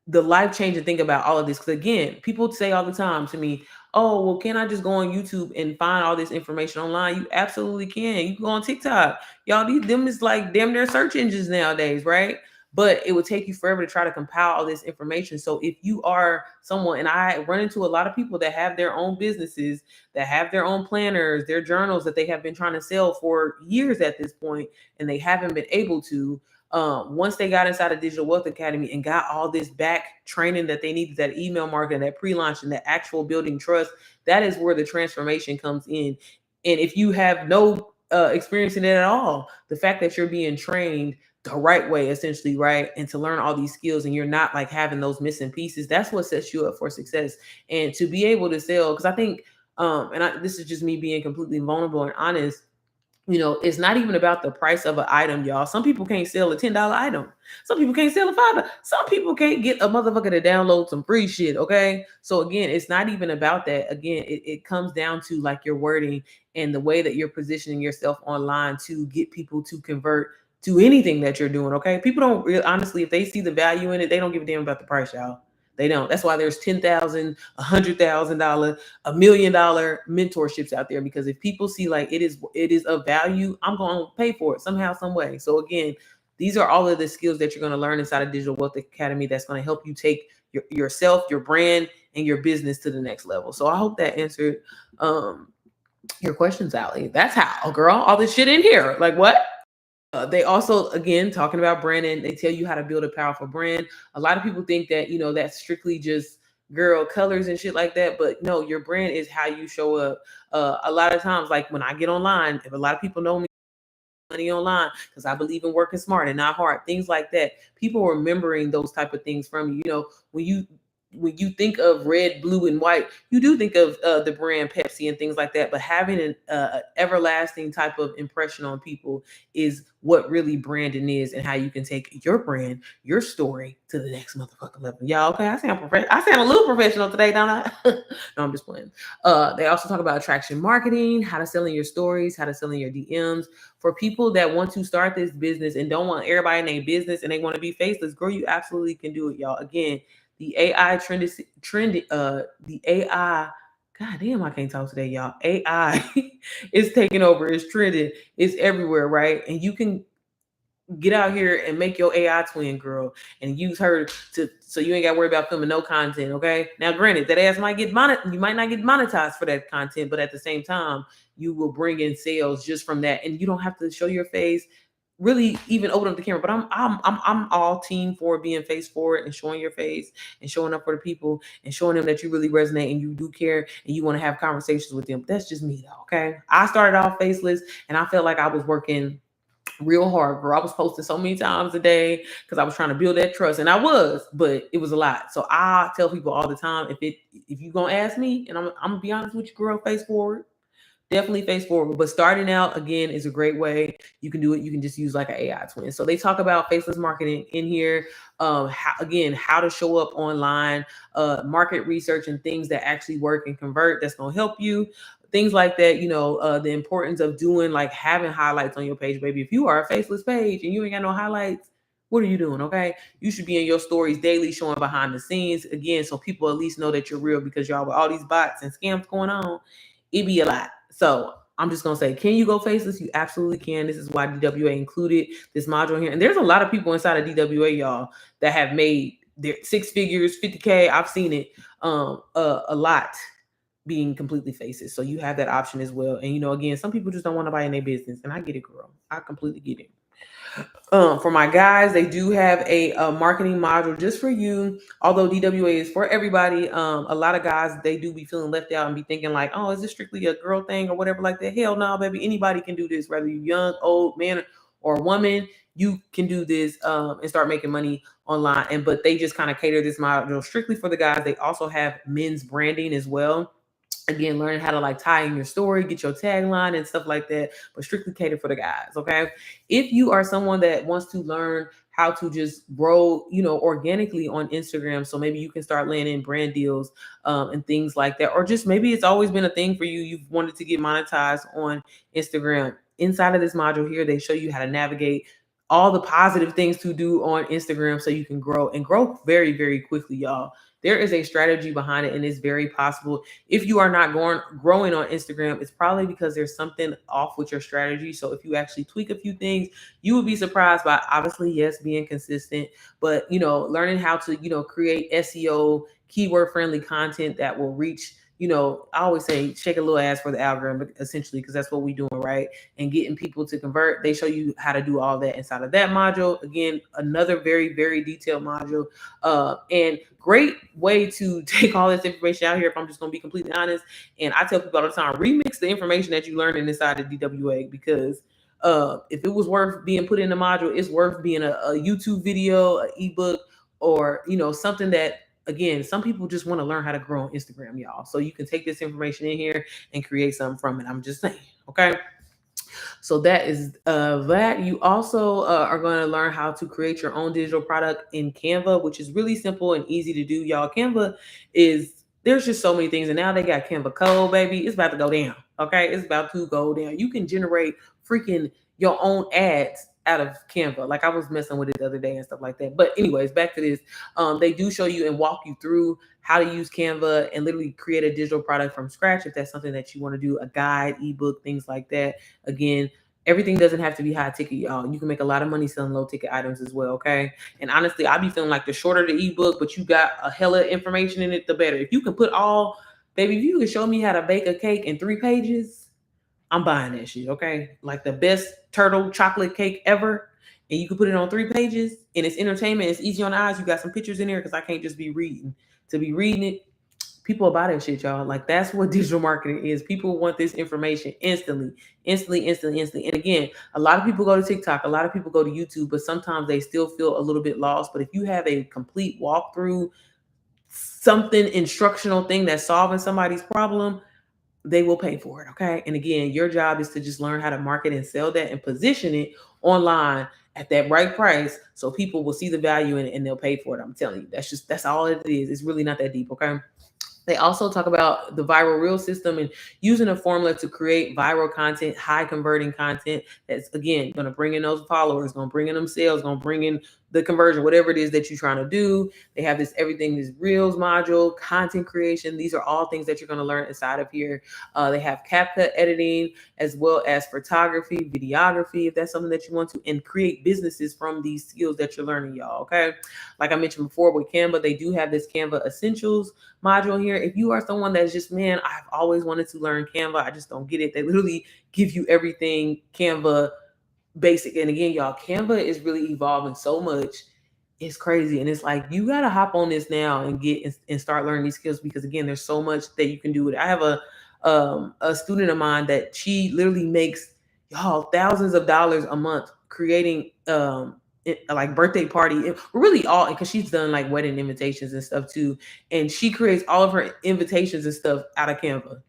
[SPEAKER 1] the life changing thing about all of this. Because again, people say all the time to me, oh, well, can I just go on YouTube and find all this information online? You absolutely can. You can go on TikTok. Y'all, these them is like damn near search engines nowadays, right? But it would take you forever to try to compile all this information. So if you are someone, and I run into a lot of people that have their own businesses, that have their own planners, their journals that they have been trying to sell for years at this point, and they haven't been able to. Once they got inside of Digital Wealth Academy and got all this back training that they needed, that email marketing, that pre-launch, and that actual building trust, that is where the transformation comes in. And if you have no experience in it at all, the fact that you're being trained the right way, essentially, right, and to learn all these skills, and you're not like having those missing pieces, that's what sets you up for success. And to be able to sell, because I think, this is just me being completely vulnerable and honest, it's not even about the price of an item, y'all. Some people can't sell a $10 item. Some people can't sell a $5. Some people can't get a motherfucker to download some free shit. Okay. So again, it's not even about that. Again, it comes down to like your wording and the way that you're positioning yourself online to get people to convert to anything that you're doing. Okay. People don't really, honestly, if they see the value in it, they don't give a damn about the price, y'all. They don't. That's why there's $10,000, $100,000, $1 million mentorships out there, because if people see like it is of value, I'm going to pay for it somehow, some way. So again, these are all of the skills that you're going to learn inside of Digital Wealth Academy that's going to help you take yourself, your brand, and your business to the next level. So I hope that answered your questions, Allie. That's how, girl, all this shit in here. Like what? They also, again, talking about branding, they tell you how to build a powerful brand. A lot of people think that, that's strictly just girl colors and shit like that. But no, your brand is how you show up. A lot of times, like when I get online, if a lot of people know me, money online, because I believe in working smart and not hard, things like that. People remembering those type of things from you. When you think of red, blue, and white, you do think of the brand Pepsi and things like that. But having an everlasting type of impression on people is what really branding is, and how you can take your brand, your story to the next motherfucking level. Y'all, okay? I sound a little professional today, don't I? No, I'm just playing. They also talk about attraction marketing, how to sell in your stories, how to sell in your DMs. For people that want to start this business and don't want everybody in their business and they want to be faceless, girl, you absolutely can do it, y'all. Again, the AI the AI, god damn, I can't talk today, y'all. AI is taking over, it's trending, it's everywhere, right? And you can get out here and make your AI twin, girl, and use her to, so you ain't got to worry about filming no content. Okay. Now, granted, that ass might get you might not get monetized for that content, but at the same time, you will bring in sales just from that, and you don't have to show your face. Really, even open up the camera. But I'm all team for being face forward and showing your face and showing up for the people and showing them that you really resonate and you do care and you want to have conversations with them. But that's just me, though. Okay. I started off faceless, and I felt like I was working real hard, girl. I was posting so many times a day because I was trying to build that trust, and I was, but it was a lot. So I tell people all the time, if you gonna ask me, and I'm gonna be honest with you, girl, face forward. Definitely face forward. But starting out again is a great way. You can do it. You can just use like an AI twin. So they talk about faceless marketing in here. How to show up online, market research, and things that actually work and convert. That's gonna help you. Things like that. The importance of doing like having highlights on your page, baby. If you are a faceless page and you ain't got no highlights, what are you doing? Okay, you should be in your stories daily, showing behind the scenes again, so people at least know that you're real. Because y'all, with all these bots and scams going on, it be a lot. So I'm just gonna say, can you go faceless? You absolutely can. This is why DWA included this module here. And there's a lot of people inside of DWA, y'all, that have made their 6 figures, 50K. I've seen it a lot being completely faceless. So you have that option as well. And again, some people just don't want to buy in their business. And I get it, girl. I completely get it. For my guys, they do have a marketing module just for you. Although DWA is for everybody, a lot of guys, they do be feeling left out and be thinking like, oh, is this strictly a girl thing or whatever like that? Hell no, baby. Anybody can do this, whether you're young, old, man, or woman. You can do this and start making money online. But they just kind of cater this module strictly for the guys. They also have men's branding as well. Again, learning how to like tie in your story, get your tagline and stuff like that, but strictly cater for the guys. Okay. If you are someone that wants to learn how to just grow, organically on Instagram, so maybe you can start laying in brand deals and things like that, or just maybe it's always been a thing for you. You've wanted to get monetized on Instagram. Inside of this module here, they show you how to navigate all the positive things to do on Instagram so you can grow and grow very, very quickly, y'all. there is a strategy behind it, and it's very possible. If you are not growing on Instagram, it's probably because there's something off with your strategy. So if you actually tweak a few things, you would be surprised by, obviously, yes, being consistent, but learning how to create SEO, keyword friendly content that will reach, I always say shake a little ass for the algorithm, essentially, because that's what we're doing, right? And getting people to convert. They show you how to do all that inside of that module. Again, another very, very detailed module. And great way to take all this information out here, if I'm just going to be completely honest. And I tell people all the time, remix the information that you learn inside the DWA, because if it was worth being put in the module, it's worth being a YouTube video, an ebook, or something that, again, some people just want to learn how to grow on Instagram, y'all. So you can take this information in here and create something from it. I'm just saying, okay? So that is that. You also are going to learn how to create your own digital product in Canva, which is really simple and easy to do, y'all. Canva is, there's just so many things, and now they got Canva Code, baby. It's about to go down. Okay, it's about to go down. You can generate freaking your own ads out of Canva. Like, I was messing with it the other day and stuff like that. But anyways, back to this. They do show you and walk you through how to use Canva and literally create a digital product from scratch, if that's something that you want to do, a guide, ebook, things like that. Again, everything doesn't have to be high ticket, y'all. You can make a lot of money selling low ticket items as well, okay? And honestly, I be feeling like the shorter the ebook, but you got a hella information in it, the better. If you can put all, baby, if you can show me how to bake a cake in 3 pages, I'm buying that shit, okay? Like the best turtle chocolate cake ever, and you can put it on 3 pages, and it's entertainment, it's easy on the eyes. You got some pictures in there, because I can't just be reading. To be reading it, people buy that shit, y'all. Like, that's what digital marketing is. People want this information instantly, instantly, instantly, instantly. And again, a lot of people go to TikTok, a lot of people go to YouTube, but sometimes they still feel a little bit lost. But if you have a complete walkthrough, something instructional thing that's solving somebody's problem, they will pay for it. Okay. And again, your job is to just learn how to market and sell that and position it online at that right price, so people will see the value in it and they'll pay for it. I'm telling you, that's all it is. It's really not that deep. Okay. They also talk about the viral reel system and using a formula to create viral content, high converting content that's, again, going to bring in those followers, going to bring in them sales, going to bring in the conversion, whatever it is that you're trying to do. They have this everything, this reels module, content creation. These are all things that you're going to learn inside of here. They have CapCut editing, as well as photography, videography, if that's something that you want to, and create businesses from these skills that you're learning, y'all. Okay. Like I mentioned before with Canva, they do have this Canva Essentials module here. If you are someone that's just, man, I've always wanted to learn Canva, I just don't get it. They literally give you everything Canva basic. And again, y'all, Canva is really evolving so much. It's crazy. And it's like, you got to hop on this now and get and start learning these skills, because again, there's so much that you can do with it. I have a student of mine that she literally makes, y'all, thousands of dollars a month creating like birthday party, really all, because she's done like wedding invitations and stuff too, and she creates all of her invitations and stuff out of Canva.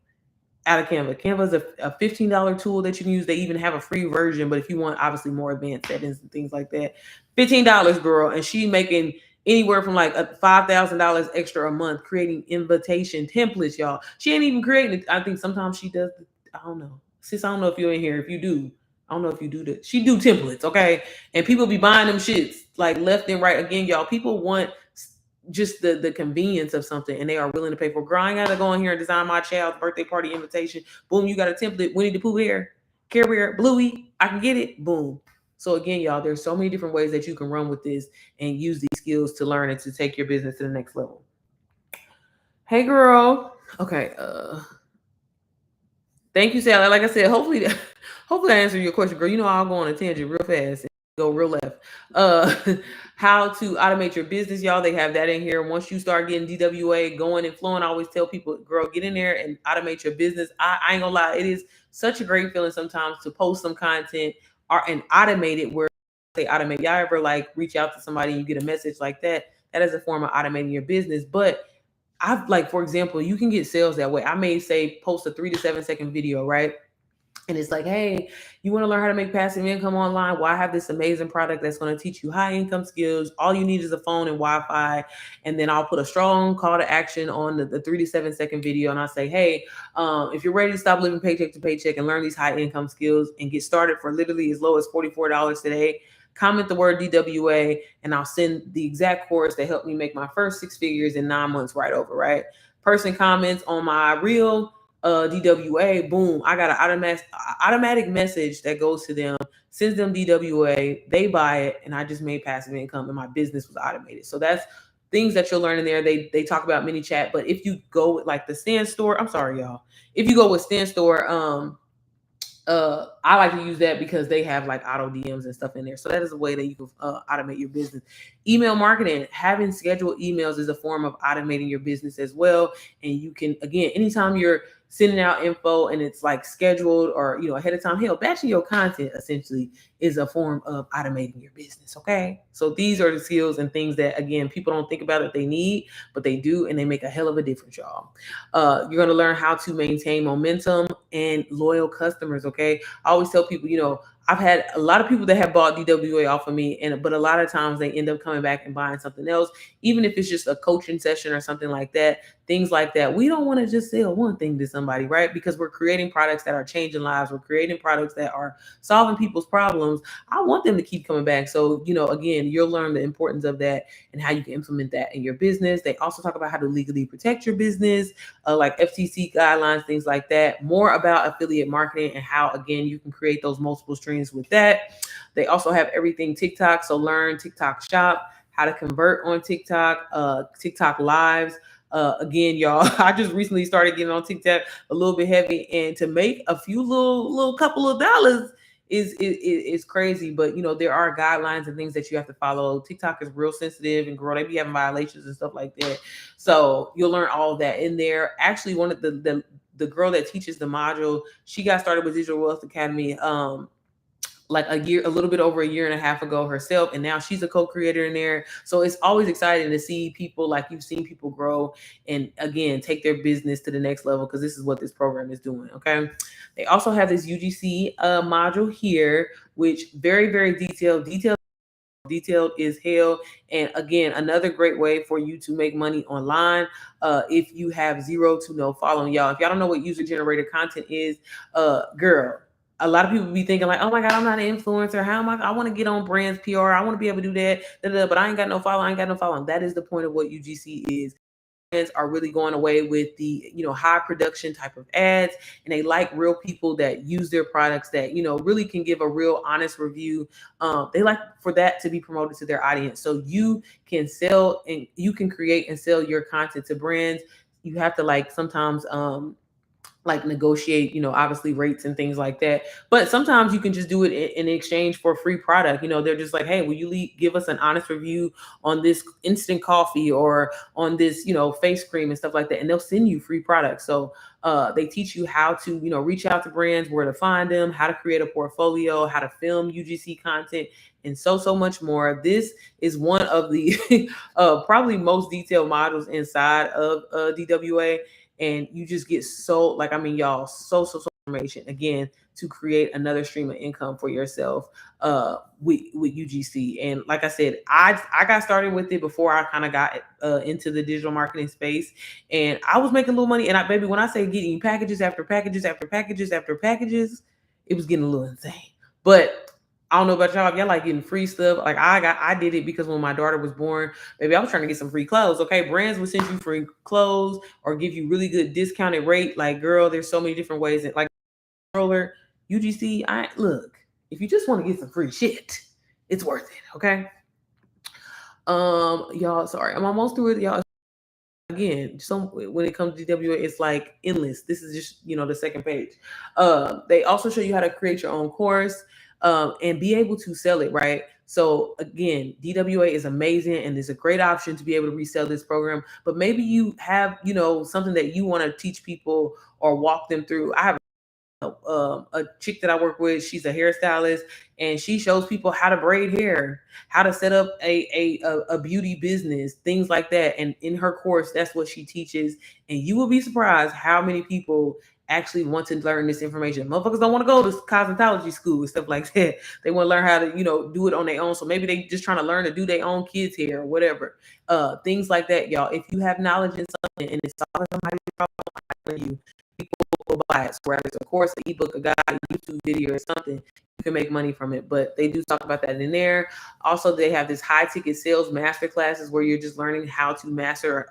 [SPEAKER 1] Canva is a $15 tool that you can use. They even have a free version, but if you want obviously more advanced settings and things like that, $15, girl. And she making anywhere from like $5,000 extra a month creating invitation templates, y'all. She ain't even creating it. I think sometimes she does. I don't know. Sis, I don't know if you're in here. If you do, I don't know if you do that. She do templates, okay? And people be buying them shits like left and right. Again, y'all, people want just the convenience of something, and they are willing to pay for. Girl, I ain't gotta go in here and design my child's birthday party invitation. Boom, you got a template. Winnie the Pooh hair, Care Bear, Bluey. I can get it. Boom. So again, y'all, there's so many different ways that you can run with this and use these skills to learn and to take your business to the next level. Hey, girl. Okay. Thank you, Sally. Like I said, hopefully I answered your question, girl. You know I'll go on a tangent real fast and go real left. Uh, how to automate your business, y'all. They have that in here. Once you start getting DWA going and flowing, I always tell people, girl, get in there and automate your business. I ain't gonna lie, it is such a great feeling sometimes to post some content and automate it. Where I say automate, y'all ever like reach out to somebody and you get a message like that? That is a form of automating your business, but I've like, for example, you can get sales that way. I may say post a 3 to 7 second video, right? And it's like, hey, you want to learn how to make passive income online? Well, I have this amazing product that's going to teach you high income skills. All you need is a phone and Wi-Fi. And then I'll put a strong call to action on the 3 to 7 second video. And I'll say, hey, if you're ready to stop living paycheck to paycheck and learn these high income skills and get started for literally as low as $44 today, comment the word DWA, and I'll send the exact course that helped me make my first 6 figures in 9 months right over, right? Person comments on my real DWA, boom, I got an automatic message that goes to them, sends them DWA, they buy it, and I just made passive income and my business was automated. So that's things that you'll learn in there. They talk about mini chat, but if you go with like the Stand Store, I'm sorry y'all, if you go with Stand Store, I like to use that because they have like auto DMs and stuff in there. So that is a way that you can automate your business. Email marketing, having scheduled emails is a form of automating your business as well. And you can, again, anytime you're sending out info and it's like scheduled or, ahead of time, hell, batching your content essentially is a form of automating your business. Okay. So these are the skills and things that, again, people don't think about it, they need, but they do. And they make a hell of a difference, y'all. You're going to learn how to maintain momentum and loyal customers. Okay. I always tell people, I've had a lot of people that have bought DWA off of me, but a lot of times they end up coming back and buying something else, even if it's just a coaching session or something like that, things like that. We don't want to just sell one thing to somebody, right? Because we're creating products that are changing lives. We're creating products that are solving people's problems. I want them to keep coming back. So, again, you'll learn the importance of that and how you can implement that in your business. They also talk about how to legally protect your business, like FTC guidelines, things like that. More about affiliate marketing and how, again, you can create those multiple streams with that. They also have everything TikTok. So learn TikTok shop, how to convert on TikTok, TikTok lives. Again, y'all, I just recently started getting on TikTok a little bit heavy, and to make a few little couple of dollars is crazy. But there are guidelines and things that you have to follow. TikTok is real sensitive, and girl, they be having violations and stuff like that. So you'll learn all of that in there. Actually, one of the girl that teaches the module, she got started with Digital Wealth Academy like a little bit over a year and a half ago herself, and now she's a co-creator in there. So it's always exciting to see people, like you've seen people grow and, again, take their business to the next level, because this is what this program is doing. Okay. They also have this UGC module here, which very, very detailed is hell. And again, another great way for you to make money online if you have zero to no following. Y'all, if y'all don't know what user generated content is, girl, a lot of people be thinking like, oh my God, I'm not an influencer. How am I want to get on brands PR. I want to be able to do that, but I ain't got no follow. I ain't got no following. That is the point of what UGC is. Are really going away with the high production type of ads, and they like real people that use their products, that really can give a real honest review. They like for that to be promoted to their audience, so you can sell and you can create and sell your content to brands. You have to like sometimes like negotiate, obviously rates and things like that. But sometimes you can just do it in exchange for a free product. They're just like, hey, will you give us an honest review on this instant coffee or on this, face cream and stuff like that. And they'll send you free products. So they teach you how to, reach out to brands, where to find them, how to create a portfolio, how to film UGC content, and so much more. This is one of the probably most detailed modules inside of DWA. And you just get so, like, I mean, y'all, so information, again, to create another stream of income for yourself with UGC. And like I said, I got started with it before I kind of got into the digital marketing space, and I was making a little money. And baby, when I say getting packages after packages after packages after packages, it was getting a little insane. But I don't know about y'all. If y'all like getting free stuff, like I did it because when my daughter was born, baby, I was trying to get some free clothes. Okay, brands will send you free clothes or give you really good discounted rate. Like, girl, there's so many different ways that, like, controller, UGC. I look, if you just want to get some free shit, it's worth it. Okay. Y'all, sorry, I'm almost through it, y'all. Again, so when it comes to DWA, it's like endless. This is just the second page. They also show you how to create your own course and be able to sell it, right? So again, DWA is amazing, and it's a great option to be able to resell this program. But maybe you have something that you want to teach people or walk them through. I have a chick that I work with. She's a hairstylist, and she shows people how to braid hair, how to set up a beauty business, things like that. And in her course, that's what she teaches. And you will be surprised how many people actually want to learn this information. Motherfuckers don't want to go to cosmetology school and stuff like that. They want to learn how to, do it on their own. So maybe they just trying to learn to do their own kids' hair or whatever. Things like that, y'all. If you have knowledge in something and it's solving somebody's problem, you will buy it. So whether it's a course, an ebook, a guide, a YouTube video, or something, you can make money from it. But they do talk about that in there. Also, they have this high ticket sales master classes where you're just learning how to master,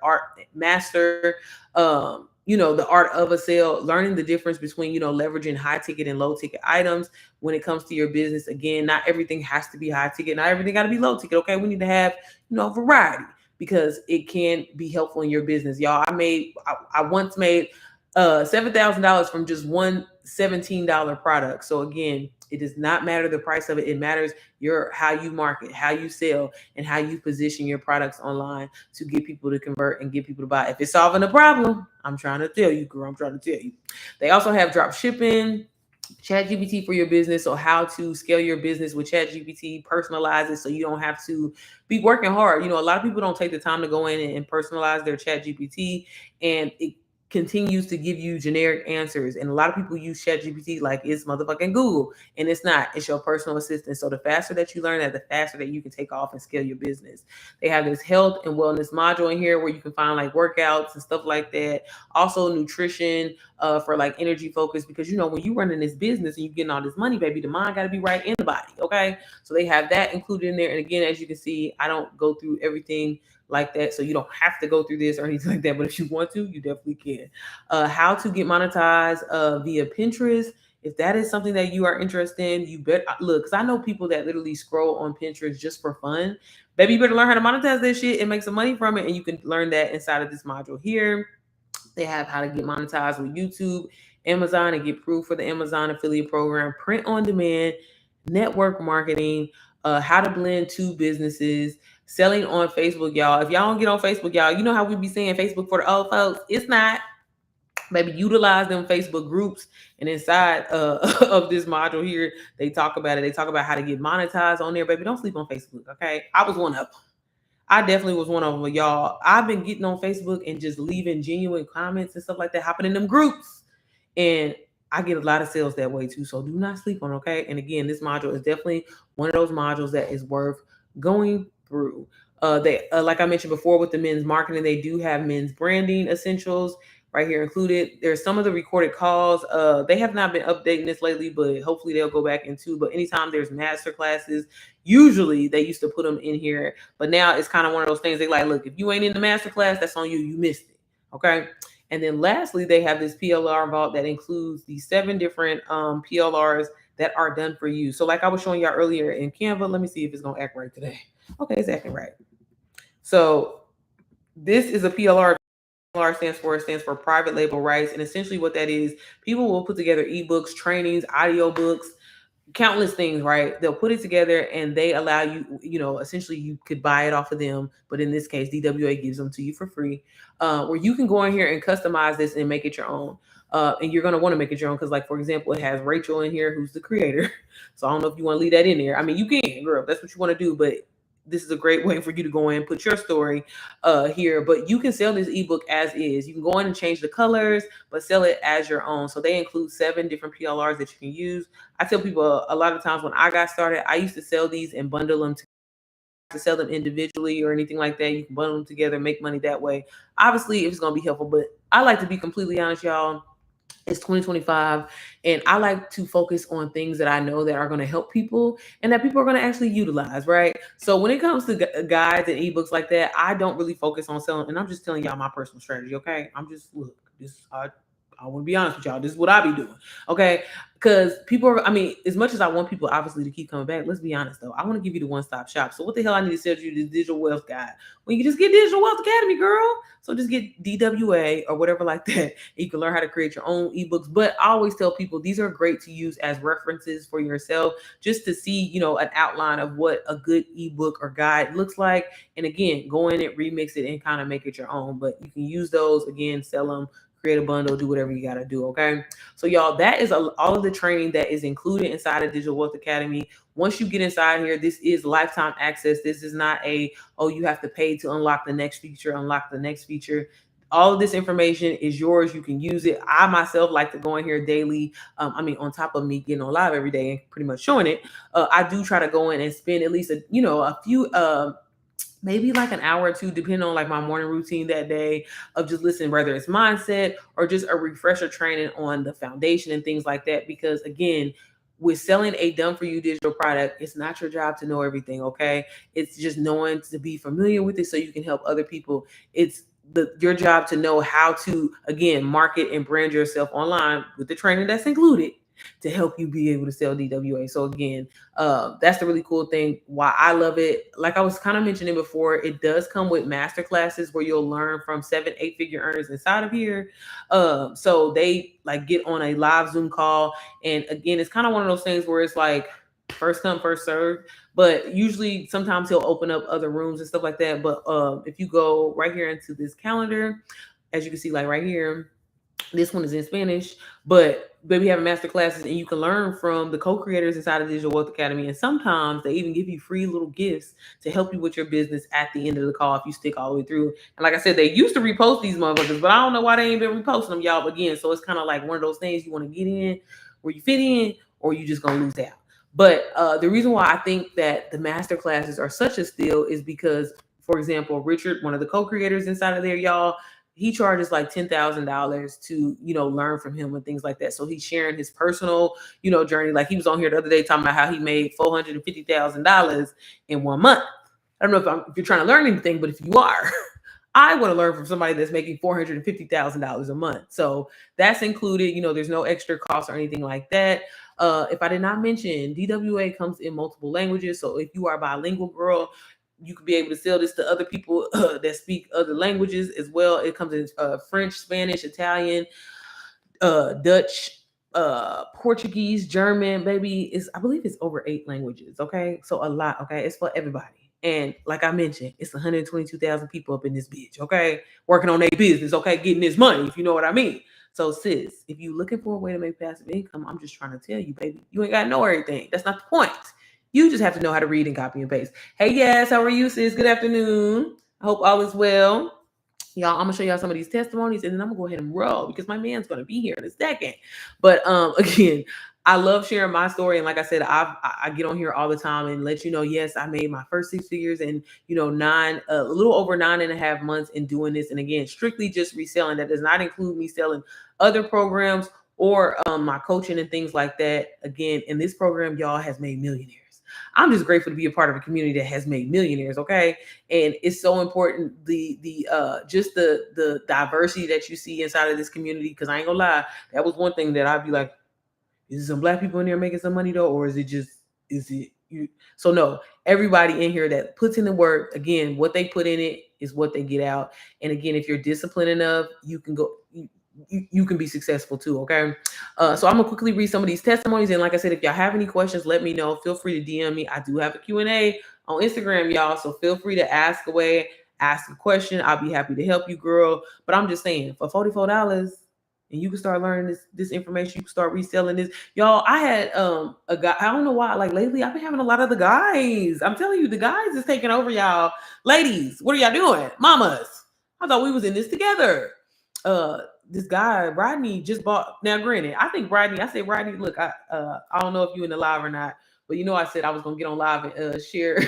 [SPEAKER 1] the art of a sale, learning the difference between, leveraging high ticket and low ticket items when it comes to your business. Again, not everything has to be high ticket, not everything got to be low ticket. Okay, we need to have, variety because it can be helpful in your business. Y'all, I once made $7,000 from just one $17 product. So again, it does not matter the price of it. It matters your how you market, how you sell, and how you position your products online to get people to convert and get people to buy. If it's solving a problem, I'm trying to tell you, girl. I'm trying to tell you. They also have drop shipping, chat gpt for your business. So how to scale your business with chat gpt, personalize it so you don't have to be working hard. A lot of people don't take the time to go in and personalize their chat gpt, and it continues to give you generic answers. And a lot of people use chat gpt like it's motherfucking google, and it's not. It's your personal assistant. So the faster that you learn that, the faster that you can take off and scale your business. They have this health and wellness module in here where you can find like workouts and stuff like that. Also nutrition, for like energy focus, because when you running this business and you getting all this money, baby, the mind got to be right in the body. Okay, so they have that included in there. And again, as you can see, I don't go through everything like that, so you don't have to go through this or anything like that, but if you want to, you definitely can. How to get monetized via Pinterest. If that is something that you are interested in, you better look, because I know people that literally scroll on Pinterest just for fun. Baby, you better learn how to monetize that shit and make some money from it, and you can learn that inside of this module here. They have how to get monetized with YouTube, Amazon, and get proof for the Amazon affiliate program, print on demand, network marketing, how to blend two businesses, selling on Facebook, y'all. If y'all don't get on Facebook, y'all, you know how we be saying Facebook for the old folks? It's not. Maybe utilize them Facebook groups, and inside of this module here, they talk about it. They talk about how to get monetized on there. Baby, don't sleep on Facebook, okay? I was one of them. I definitely was one of them, y'all. I've been getting on Facebook and just leaving genuine comments and stuff like that, hopping in them groups. And I get a lot of sales that way too. So do not sleep on, okay? And again, this module is definitely one of those modules that is worth going through. They like I mentioned before with the men's marketing, they do have men's branding essentials right here included. There's some of the recorded calls. They have not been updating this lately, but hopefully they'll go back into. But anytime there's master classes, usually they used to put them in here, but now it's kind of one of those things. They like, look, if you ain't in the master class, that's on you. You missed it. Okay. And then lastly, they have this PLR vault that includes the 7 different PLRs that are done for you. So like I was showing y'all earlier in Canva, let me see if it's gonna act right today. Okay, it's acting right. So this is a PLR. Stands for private label rights, and essentially what that is, people will put together ebooks, trainings, audio books, countless things, right? They'll put it together and they allow you, essentially you could buy it off of them, but in this case, DWA gives them to you for free, where you can go in here and customize this and make it your own. And you're going to want to make it your own because, like, for example, it has Rachel in here, who's the creator. So I don't know if you want to leave that in there. I mean, you can, girl, if that's what you want to do, but this is a great way for you to go in, put your story here. But you can sell this ebook as is. You can go in and change the colors, but sell it as your own. So they include 7 different PLRs that you can use. I tell people a lot of times when I got started, I used to sell these and bundle them to sell them individually or anything like that. You can bundle them together, make money that way. Obviously, it's going to be helpful, but I like to be completely honest, y'all. It's 2025, and I like to focus on things that I know that are going to help people and that people are going to actually utilize, right? So when it comes to guides and ebooks like that, I don't really focus on selling, and I'm just telling y'all my personal strategy, okay? I'm just look, this I want to be honest with y'all. This is what I be doing, okay? Because people are, I mean, as much as I want people obviously to keep coming back, let's be honest though. I want to give you the one-stop shop. So what the hell I need to sell you this digital wealth guide? Well, you can just get Digital Wealth Academy, girl. So just get DWA or whatever like that. You can learn how to create your own ebooks. But I always tell people these are great to use as references for yourself, just to see, an outline of what a good ebook or guide looks like. And again, go in it, remix it, and kind of make it your own. But you can use those again, sell them, create a bundle, do whatever you got to do. Okay. So y'all, that is all of the training that is included inside of Digital Wealth Academy. Once you get inside here, this is lifetime access. This is not oh, you have to pay to unlock the next feature, All of this information is yours. You can use it. I myself like to go in here daily. On top of me getting on live every day and pretty much showing it, I do try to go in and spend at least a few maybe like an hour or two, depending on like my morning routine that day, of just listening, whether it's mindset or just a refresher training on the foundation and things like that. Because again, with selling a done for you digital product, it's not your job to know everything, okay? It's just knowing to be familiar with it so you can help other people. It's your job to know how to, again, market and brand yourself online with the training that's included to help you be able to sell DWA. So again, that's the really cool thing. Why I love it. Like I was kind of mentioning before, it does come with master classes where you'll learn from 7, 8 figure earners inside of here. So they like get on a live Zoom call, and again, it's kind of one of those things where it's like first come first serve. But usually, sometimes he'll open up other rooms and stuff like that. But if you go right here into this calendar, as you can see, like right here, this one is in Spanish, but we have master classes and you can learn from the co-creators inside of Digital Wealth Academy. And sometimes they even give you free little gifts to help you with your business at the end of the call if you stick all the way through. And like I said, they used to repost these motherfuckers, but I don't know why they ain't been reposting them, y'all. But again, so it's kind of like one of those things you want to get in where you fit in or you just gonna lose out. But the reason why I think that the master classes are such a steal is because, for example, Richard, one of the co-creators inside of there, y'all, he charges like $10,000 to, learn from him and things like that. So he's sharing his personal, journey. Like he was on here the other day talking about how he made $450,000 in 1 month. I don't know if you're trying to learn anything, but if you are, I want to learn from somebody that's making $450,000 a month. So that's included. There's no extra cost or anything like that. If I did not mention, DWA comes in multiple languages. So if you are a bilingual girl, you could be able to sell this to other people that speak other languages as well. It comes in French, Spanish, Italian, Dutch, Portuguese, German, baby. I believe it's over 8 languages. Okay, so a lot. Okay, it's for everybody. And like I mentioned, it's 122,000 people up in this bitch. Okay, working on their business. Okay, getting this money. If you know what I mean. So sis, if you looking for a way to make passive income, I'm just trying to tell you, baby, you ain't gotta know everything. That's not the point. You just have to know how to read and copy and paste. Hey, yes, how are you, sis? Good afternoon. I hope all is well. Y'all, I'm gonna show y'all some of these testimonies and then I'm gonna go ahead and roll because my man's gonna be here in a second. But again, I love sharing my story, and like I said, I get on here all the time and let you know. Yes, I made my first 6 figures in a little over 9.5 months in doing this, and again, strictly just reselling. That does not include me selling other programs or my coaching and things like that. Again, in this program, y'all has made millionaires. I'm just grateful to be a part of a community that has made millionaires. Okay, and it's so important the just the diversity that you see inside of this community. Because I ain't gonna lie, that was one thing that I'd be like, is it some black people in there making some money though, or is it you? So no, everybody in here that puts in the work, again, what they put in it is what they get out. And again, if you're disciplined enough, you can go. You can be successful too. Okay. So I'm gonna quickly read some of these testimonies, and like I said, if y'all have any questions, let me know. Feel free to DM me. I do have a Q&A on Instagram, y'all. So feel free to ask away, ask a question. I'll be happy to help you, girl. But I'm just saying, for $44, and you can start learning this information, you can start reselling this. Y'all, I had a guy, I don't know why, like lately I've been having a lot of the guys. I'm telling you, the guys is taking over, y'all. Ladies, what are y'all doing? Mamas, I thought we was in this together. This guy Rodney just bought. Now, granted, I think Rodney. I said, Rodney, look, I don't know if you in the live or not, but I said I was gonna get on live and share.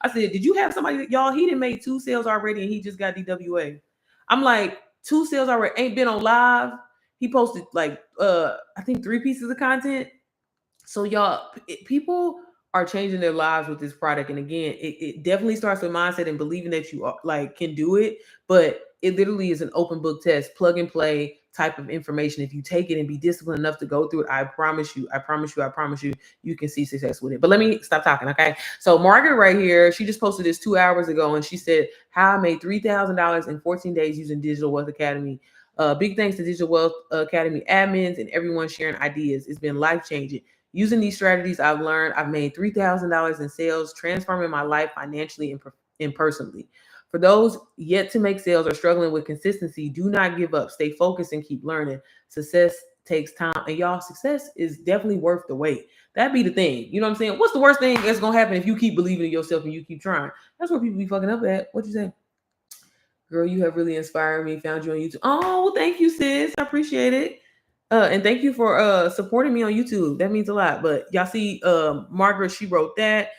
[SPEAKER 1] I said, did you have somebody, y'all? He didn't make 2 sales already, and he just got DWA. I'm like, 2 sales already, ain't been on live. He posted like I think 3 pieces of content. So y'all, people are changing their lives with this product, and again, it definitely starts with mindset and believing that you are, like, can do it. But it literally is an open book test, plug and play type of information. If you take it and be disciplined enough to go through it, I promise you, I promise you, I promise you, you can see success with it. But let me stop talking, okay? So Margaret right here, she just posted this 2 hours ago, and she said how I made $3,000 in 14 days using Digital Wealth Academy. Big thanks to Digital Wealth Academy admins and everyone sharing ideas. It's been life changing. Using these strategies I've learned, I've made $3,000 in sales, transforming my life financially and personally. For those yet to make sales or struggling with consistency, do not give up. Stay focused and keep learning. Success takes time. And y'all, success is definitely worth the wait. That be the thing. You know what I'm saying? What's the worst thing that's going to happen if you keep believing in yourself and you keep trying? That's where people be fucking up at. What you say? Girl, you have really inspired me. Found you on YouTube. Oh, well, thank you, sis. I appreciate it. And thank you for supporting me on YouTube. That means a lot. But y'all see, Margaret, she wrote that.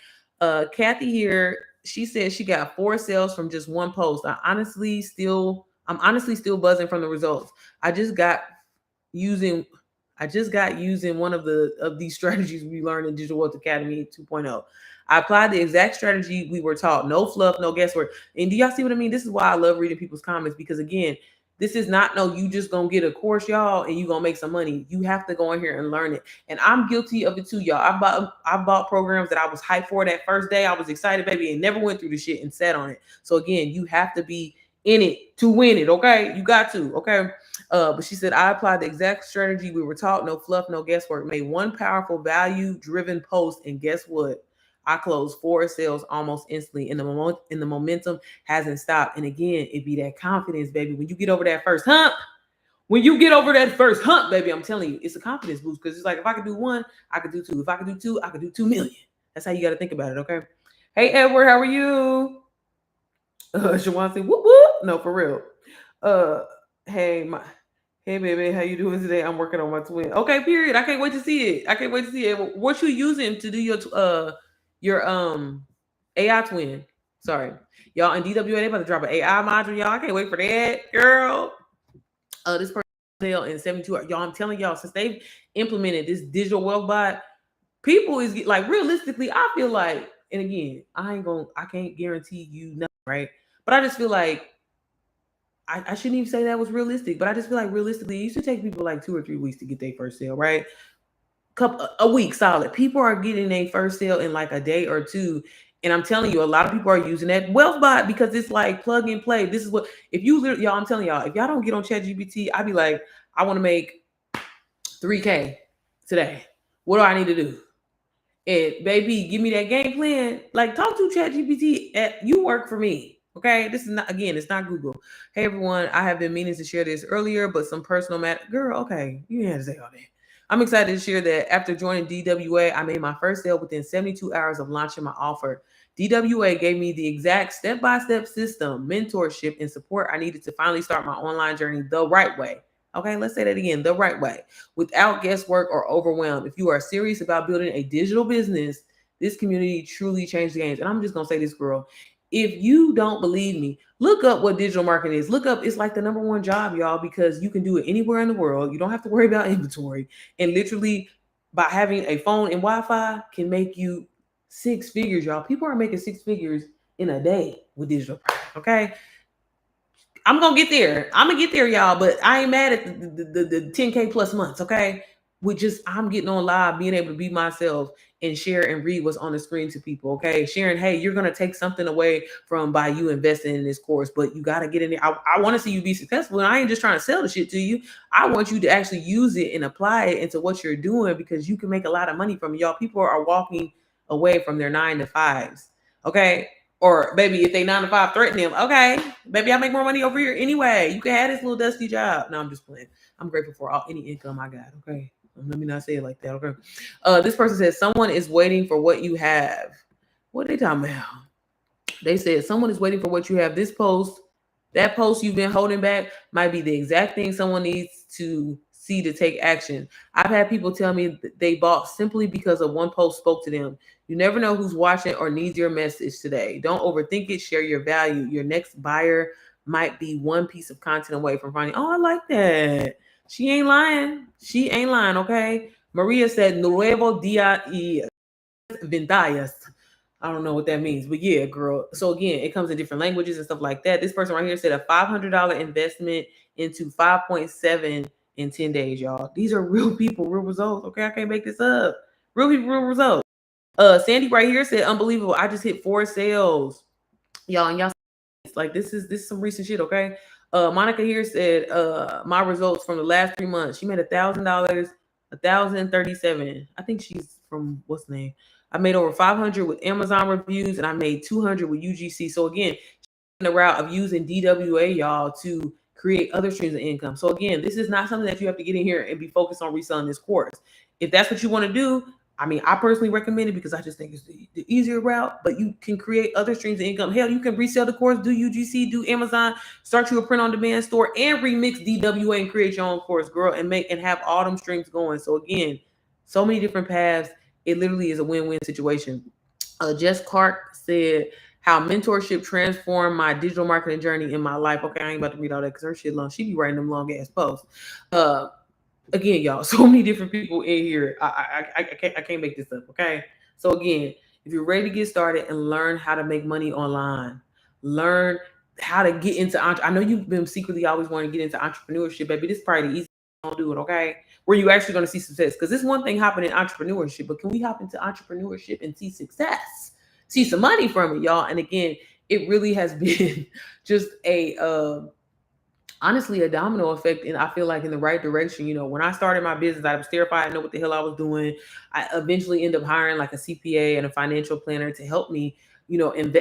[SPEAKER 1] Kathy here, she said she got 4 sales from just one post. I'm honestly still buzzing from the results. I just got using I just got using one of these strategies we learned in Digital Wealth Academy 2.0. I applied the exact strategy we were taught. No fluff, no guesswork. And do y'all see what I mean? This is why I love reading people's comments because again, this is not no you just gonna get a course, y'all, and you gonna make some money. You have to go in here and learn it. And I'm guilty of it too, y'all. I bought programs that I was hyped for that first day. I was excited, baby, and never went through the shit and sat on it. So again, you have to be in it to win it. Okay, you got to. Okay. But she said, I applied the exact strategy we were taught, no fluff, no guesswork, made one powerful value driven post. And guess what? I closed 4 sales almost instantly. And the momentum hasn't stopped. And again, it be that confidence, baby. When you get over that first hump, baby, I'm telling you, it's a confidence boost. Because it's like if I could do one, I could do two. If I could do two, I could do 2 million. That's how you got to think about it, okay? Hey Edward, how are you? Shawan said, whoop whoop. No, for real. Uh hey my Hey baby, how you doing today? I'm working on my twin. Okay, period. I can't wait to see it. I can't wait to see it. What you using to do your AI twin? Sorry. Y'all in DWA, they about to drop an AI module, y'all. I can't wait for that, girl. This person sale in 72 hours. Y'all, I'm telling y'all, since they've implemented this digital wealth bot, people is like realistically, I feel like, and again, I can't guarantee you nothing, right? But I just feel like I shouldn't even say that was realistic, but I just feel like realistically, it used to take people like 2 or 3 weeks to get their first sale, right? Couple a week solid. People are getting their first sale in like a day or two. And I'm telling you, a lot of people are using that wealth bot because it's like plug and play. This is what if you literally y'all, I'm telling y'all, if y'all don't get on ChatGPT, I'd be like, I want to make 3K today. What do I need to do? And baby, give me that game plan. Like talk to ChatGPT. You work for me. Okay. This is not again, it's not Google. Hey everyone, I have been meaning to share this earlier, but some personal matter. Girl, okay. You didn't have to say all that. I'm excited to share that after joining DWA, I made my first sale within 72 hours of launching my offer. DWA gave me the exact step-by-step system, mentorship, and support I needed to finally start my online journey the right way. Okay, let's say that again, the right way, without guesswork or overwhelm. If you are serious about building a digital business, this community truly changed the games. And I'm just gonna say this, girl. If you don't believe me, look up what digital marketing is. Look up, it's like the number one job, y'all, because you can do it anywhere in the world. You don't have to worry about inventory. And literally, by having a phone and Wi-Fi can make you 6 figures, y'all. People are making 6 figures in a day with digital product. Okay. I'm gonna get there. I'm gonna get there, y'all. But I ain't mad at the 10K plus months, okay? We just I'm getting on live, being able to be myself and share and read what's on the screen to people, okay? Sharing, hey, you're gonna take something away from by you investing in this course, but you gotta get in there. I want to see you be successful, and I ain't just trying to sell the shit to you. I want you to actually use it and apply it into what you're doing because you can make a lot of money from it. Y'all. People are walking away from their 9 to 5s, okay? Or baby, if they 9 to 5 threaten them, okay, baby, I make more money over here anyway. You can have this little dusty job. No, I'm just playing. I'm grateful for any income I got. Okay, let me not say it like that. Okay. This person says someone is waiting for what you have. What are they talking about? They said someone is waiting for what you have. This post, that post you've been holding back, might be the exact thing someone needs to see to take action. I've had people tell me they bought simply because of one post spoke to them. You never know who's watching or needs your message today. Don't overthink it. Share your value. Your next buyer might be one piece of content away from finding, oh, I like that. She ain't lying. She ain't lying, okay? Maria said, Nuevo dia y ventayas. I don't know what that means, but yeah, girl. So again, it comes in different languages and stuff like that. This person right here said a $500 investment into 5.7 in 10 days, y'all. These are real people, real results. Okay, I can't make this up. Real people, real results. Sandy right here said, unbelievable. I just hit 4 sales, y'all, and y'all. Like this is some recent shit, okay? Monica here said, my results from the last 3 months. She made $1,000, 1,037. I think she's from what's the name? I made over 500 with Amazon reviews, and I made 200 with UGC. So again, in the route of using DWA, y'all, to create other streams of income. So again, this is not something that you have to get in here and be focused on reselling this course. If that's what you want to do, I mean, I personally recommend it because I just think it's the easier route, but you can create other streams of income. Hell, you can resell the course, do UGC, do Amazon, start you a print on demand store, and remix DWA and create your own course, girl, and make and have all them streams going. So again, so many different paths. It literally is a win-win situation. Jess Clark said how mentorship transformed my digital marketing journey in my life. Okay, I ain't about to read all that because her shit long. She be writing them long ass posts. Again, y'all, so many different people in here. I can't make this up. Okay, so again, if you're ready to get started and learn how to make money online, learn how to get into. I know you've been secretly always wanting to get into entrepreneurship, baby. This is probably the easiest. Don't do it, okay? Where you actually going to see success? Because it's one thing hopping in entrepreneurship, but can we hop into entrepreneurship and see success, see some money from it, y'all? And again, it really has been just a honestly a domino effect, and I feel like in the right direction. When I started my business, I was terrified, I didn't know what the hell I was doing. I eventually ended up hiring like a CPA and a financial planner to help me,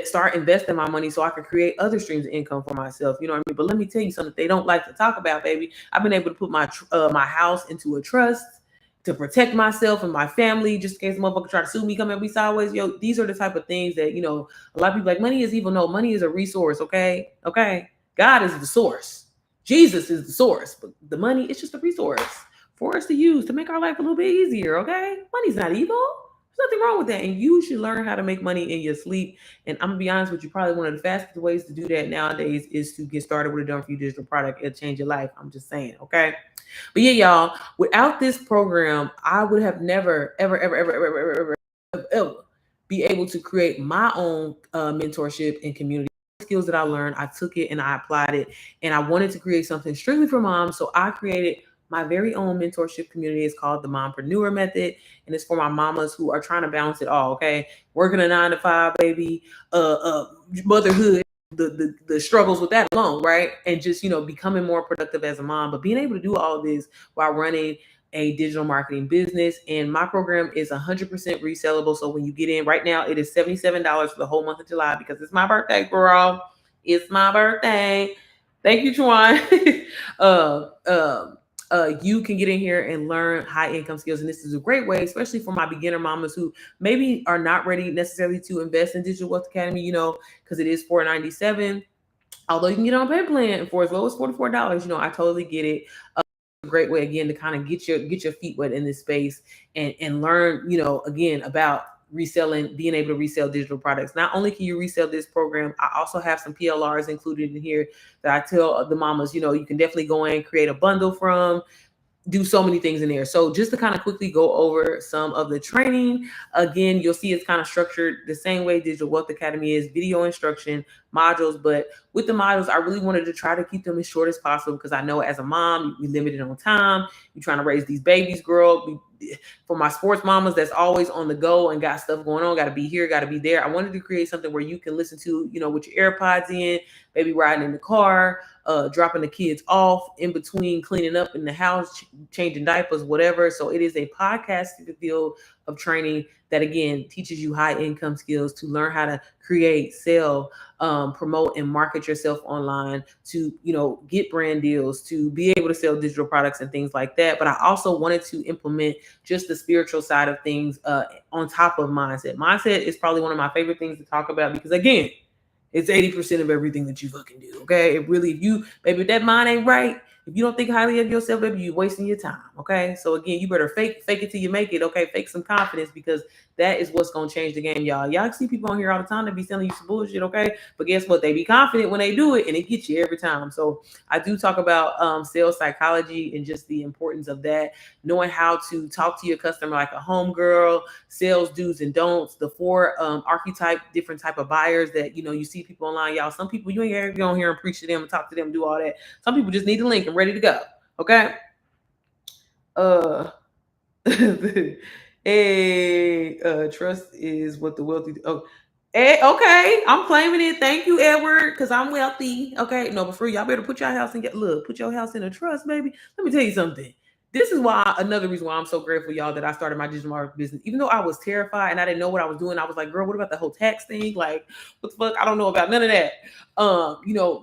[SPEAKER 1] start investing my money so I could create other streams of income for myself. You know what I mean? But let me tell you something they don't like to talk about, baby. I've been able to put my house into a trust to protect myself and my family, just in case a motherfucker try to sue me, come at me sideways. Yo, these are the type of things that, a lot of people like, money is evil. No, money is a resource, okay? Okay. God is the source. Jesus is the source, but the money is just a resource for us to use to make our life a little bit easier, okay? Money's not evil. There's nothing wrong with that. And you should learn how to make money in your sleep. And I'm gonna be honest with you, probably one of the fastest ways to do that nowadays is to get started with a done for you digital product. It'll change your life. I'm just saying, okay? But yeah, y'all, without this program, I would have never, ever, ever, ever, ever, ever, ever, ever be able to create my own mentorship and community. Skills that I learned, I took it and I applied it, and I wanted to create something strictly for moms. So I created my very own mentorship community. It's called the Mompreneur Method, and it's for my mamas who are trying to balance it all. Okay, working a 9 to 5, baby, motherhood, the struggles with that alone, right? And just becoming more productive as a mom, but being able to do all of this while running a digital marketing business. And my program is 100% resellable. So when you get in right now, it is $77 for the whole month of July because it's my birthday, girl. It's my birthday. Thank you, Chuan. uh, um, you can get in here and learn high income skills. And this is a great way, especially for my beginner mamas who maybe are not ready necessarily to invest in Digital Wealth Academy, because it is $497. Although you can get on a pay plan for as low as $44, I totally get it. A great way again to kind of get your feet wet in this space and learn, again about reselling, being able to resell digital products. Not only can you resell this program, I also have some PLRs included in here that I tell the mamas, you can definitely go in, create a bundle from, do so many things in there. So just to kind of quickly go over some of the training, again, you'll see it's kind of structured the same way Digital Wealth Academy is, video instruction, modules. But with the modules, I really wanted to try to keep them as short as possible because I know as a mom, you're limited on time. You're trying to raise these babies, girl. For my sports mamas that's always on the go and got stuff going on, got to be here, got to be there. I wanted to create something where you can listen to, with your AirPods in, maybe riding in the car, dropping the kids off, in between cleaning up in the house, changing diapers, whatever. So it is a podcast field of training that again teaches you high income skills to learn how to create, sell, promote, and market yourself online, to get brand deals, to be able to sell digital products and things like that. But I also wanted to implement just the spiritual side of things on top of mindset. Mindset is probably one of my favorite things to talk about because again, it's 80% of everything that you fucking do. Okay. It really, if you, baby, if that mind ain't right, if you don't think highly of yourself, baby, you wasting your time. Okay. So again, you better fake it till you make it. Okay. Fake some confidence because that is what's gonna change the game, y'all. Y'all see people on here all the time that be selling you some bullshit, okay? But guess what? They be confident when they do it and it gets you every time. So I do talk about sales psychology and just the importance of that, knowing how to talk to your customer like a homegirl, sales do's and don'ts, the four archetype, different type of buyers that you see people online, y'all. Some people you ain't gotta go on here and preach to them and talk to them, do all that. Some people just need the link and ready to go. Okay. Uh hey, trust is what the wealthy. Oh, hey, okay, I'm claiming it. Thank you, Edward, because I'm wealthy. Okay, no, but for y'all better put your house and put your house in a trust, baby. Let me tell you something. This is why another reason why I'm so grateful, y'all, that I started my digital marketing business. Even though I was terrified and I didn't know what I was doing, I was like, girl, what about the whole tax thing? Like, what the fuck? I don't know about none of that.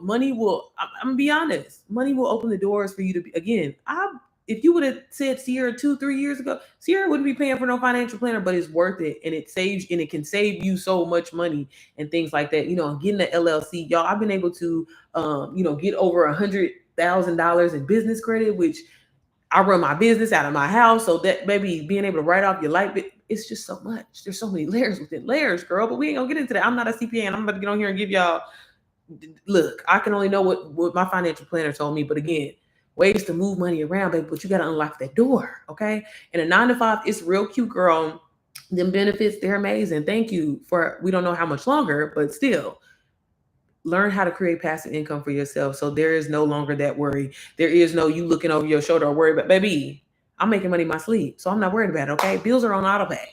[SPEAKER 1] Money will. I'm gonna be honest. Money will open the doors for you to be. Again, if you would have said Sierra 2, 3 years ago, Sierra wouldn't be paying for no financial planner, but it's worth it. And it can save you so much money and things like that. Getting the LLC, y'all, I've been able to, get over $100,000 in business credit, which I run my business out of my house. So that maybe being able to write off your light bill, it's just so much. There's so many layers within layers, girl, but we ain't gonna get into that. I'm not a CPA and I'm about to get on here and give y'all, look, I can only know what my financial planner told me. But again, ways to move money around, baby, but you gotta unlock that door, okay? And a 9 to 5, it's real cute, girl. Them benefits, they're amazing. Thank you for, we don't know how much longer, but still, learn how to create passive income for yourself. So there is no longer that worry. There is no you looking over your shoulder or worry about, baby, I'm making money in my sleep, so I'm not worried about it, okay? Bills are on auto pay.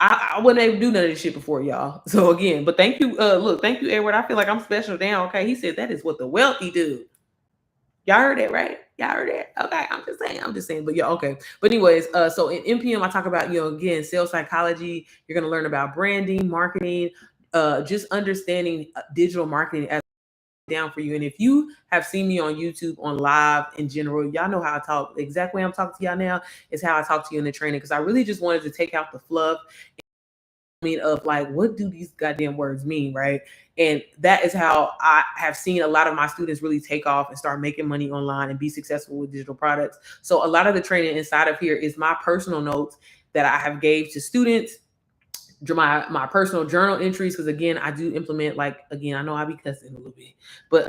[SPEAKER 1] I wouldn't able to do none of this shit before, y'all. So again, but thank you, look, thank you, Edward. I feel like I'm special down, okay? He said that is what the wealthy do. Y'all heard that, right? Y'all heard that? Okay, I'm just saying, but yeah, okay. But anyways, so in NPM, I talk about, again, sales psychology. You're gonna learn about branding, marketing, just understanding digital marketing as down for you. And if you have seen me on YouTube on live in general, y'all know how I talk. The exact way I'm talking to y'all now is how I talk to you in the training, because I really just wanted to take out the fluff of like, what do these goddamn words mean, right? And that is how I have seen a lot of my students really take off and start making money online and be successful with digital products. So a lot of the training inside of here is my personal notes that I have gave to students, my personal journal entries, because again, I do implement, like, again, I know I be cussing a little bit, but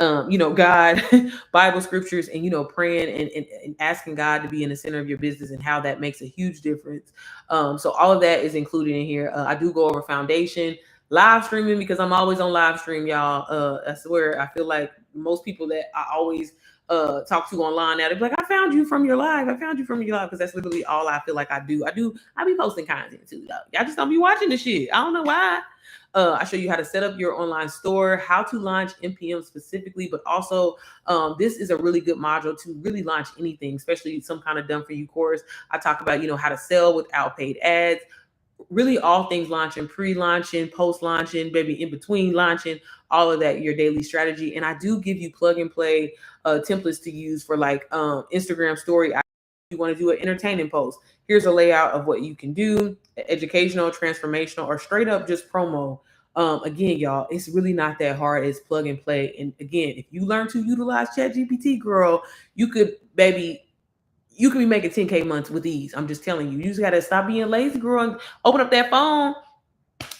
[SPEAKER 1] God, Bible scriptures, and praying and asking God to be in the center of your business, and how that makes a huge difference. So all of that is included in here. I do go over foundation, live streaming, because I'm always on live stream, y'all. I swear, I feel like most people that I always talk to online now, they're like, I found you from your live. I found you from your live, because that's literally all I feel like I do. I be posting content too, though. Y'all just don't be watching the shit. I don't know why. I show you how to set up your online store, how to launch NPM specifically, but also this is a really good module to really launch anything, especially some kind of done for you course. I talk about, how to sell without paid ads, really all things launching, pre-launching, post-launching, baby, in between launching, all of that, your daily strategy. And I do give you plug and play templates to use for, like, Instagram story. You want to do an entertaining post, here's a layout of what you can do, educational, transformational, or straight up just promo. Again, y'all, it's really not that hard. It's plug and play. And again, if you learn to utilize ChatGPT, girl, you could, baby, you could be making 10K months with ease. I'm just telling you. You just gotta stop being lazy, girl, and open up that phone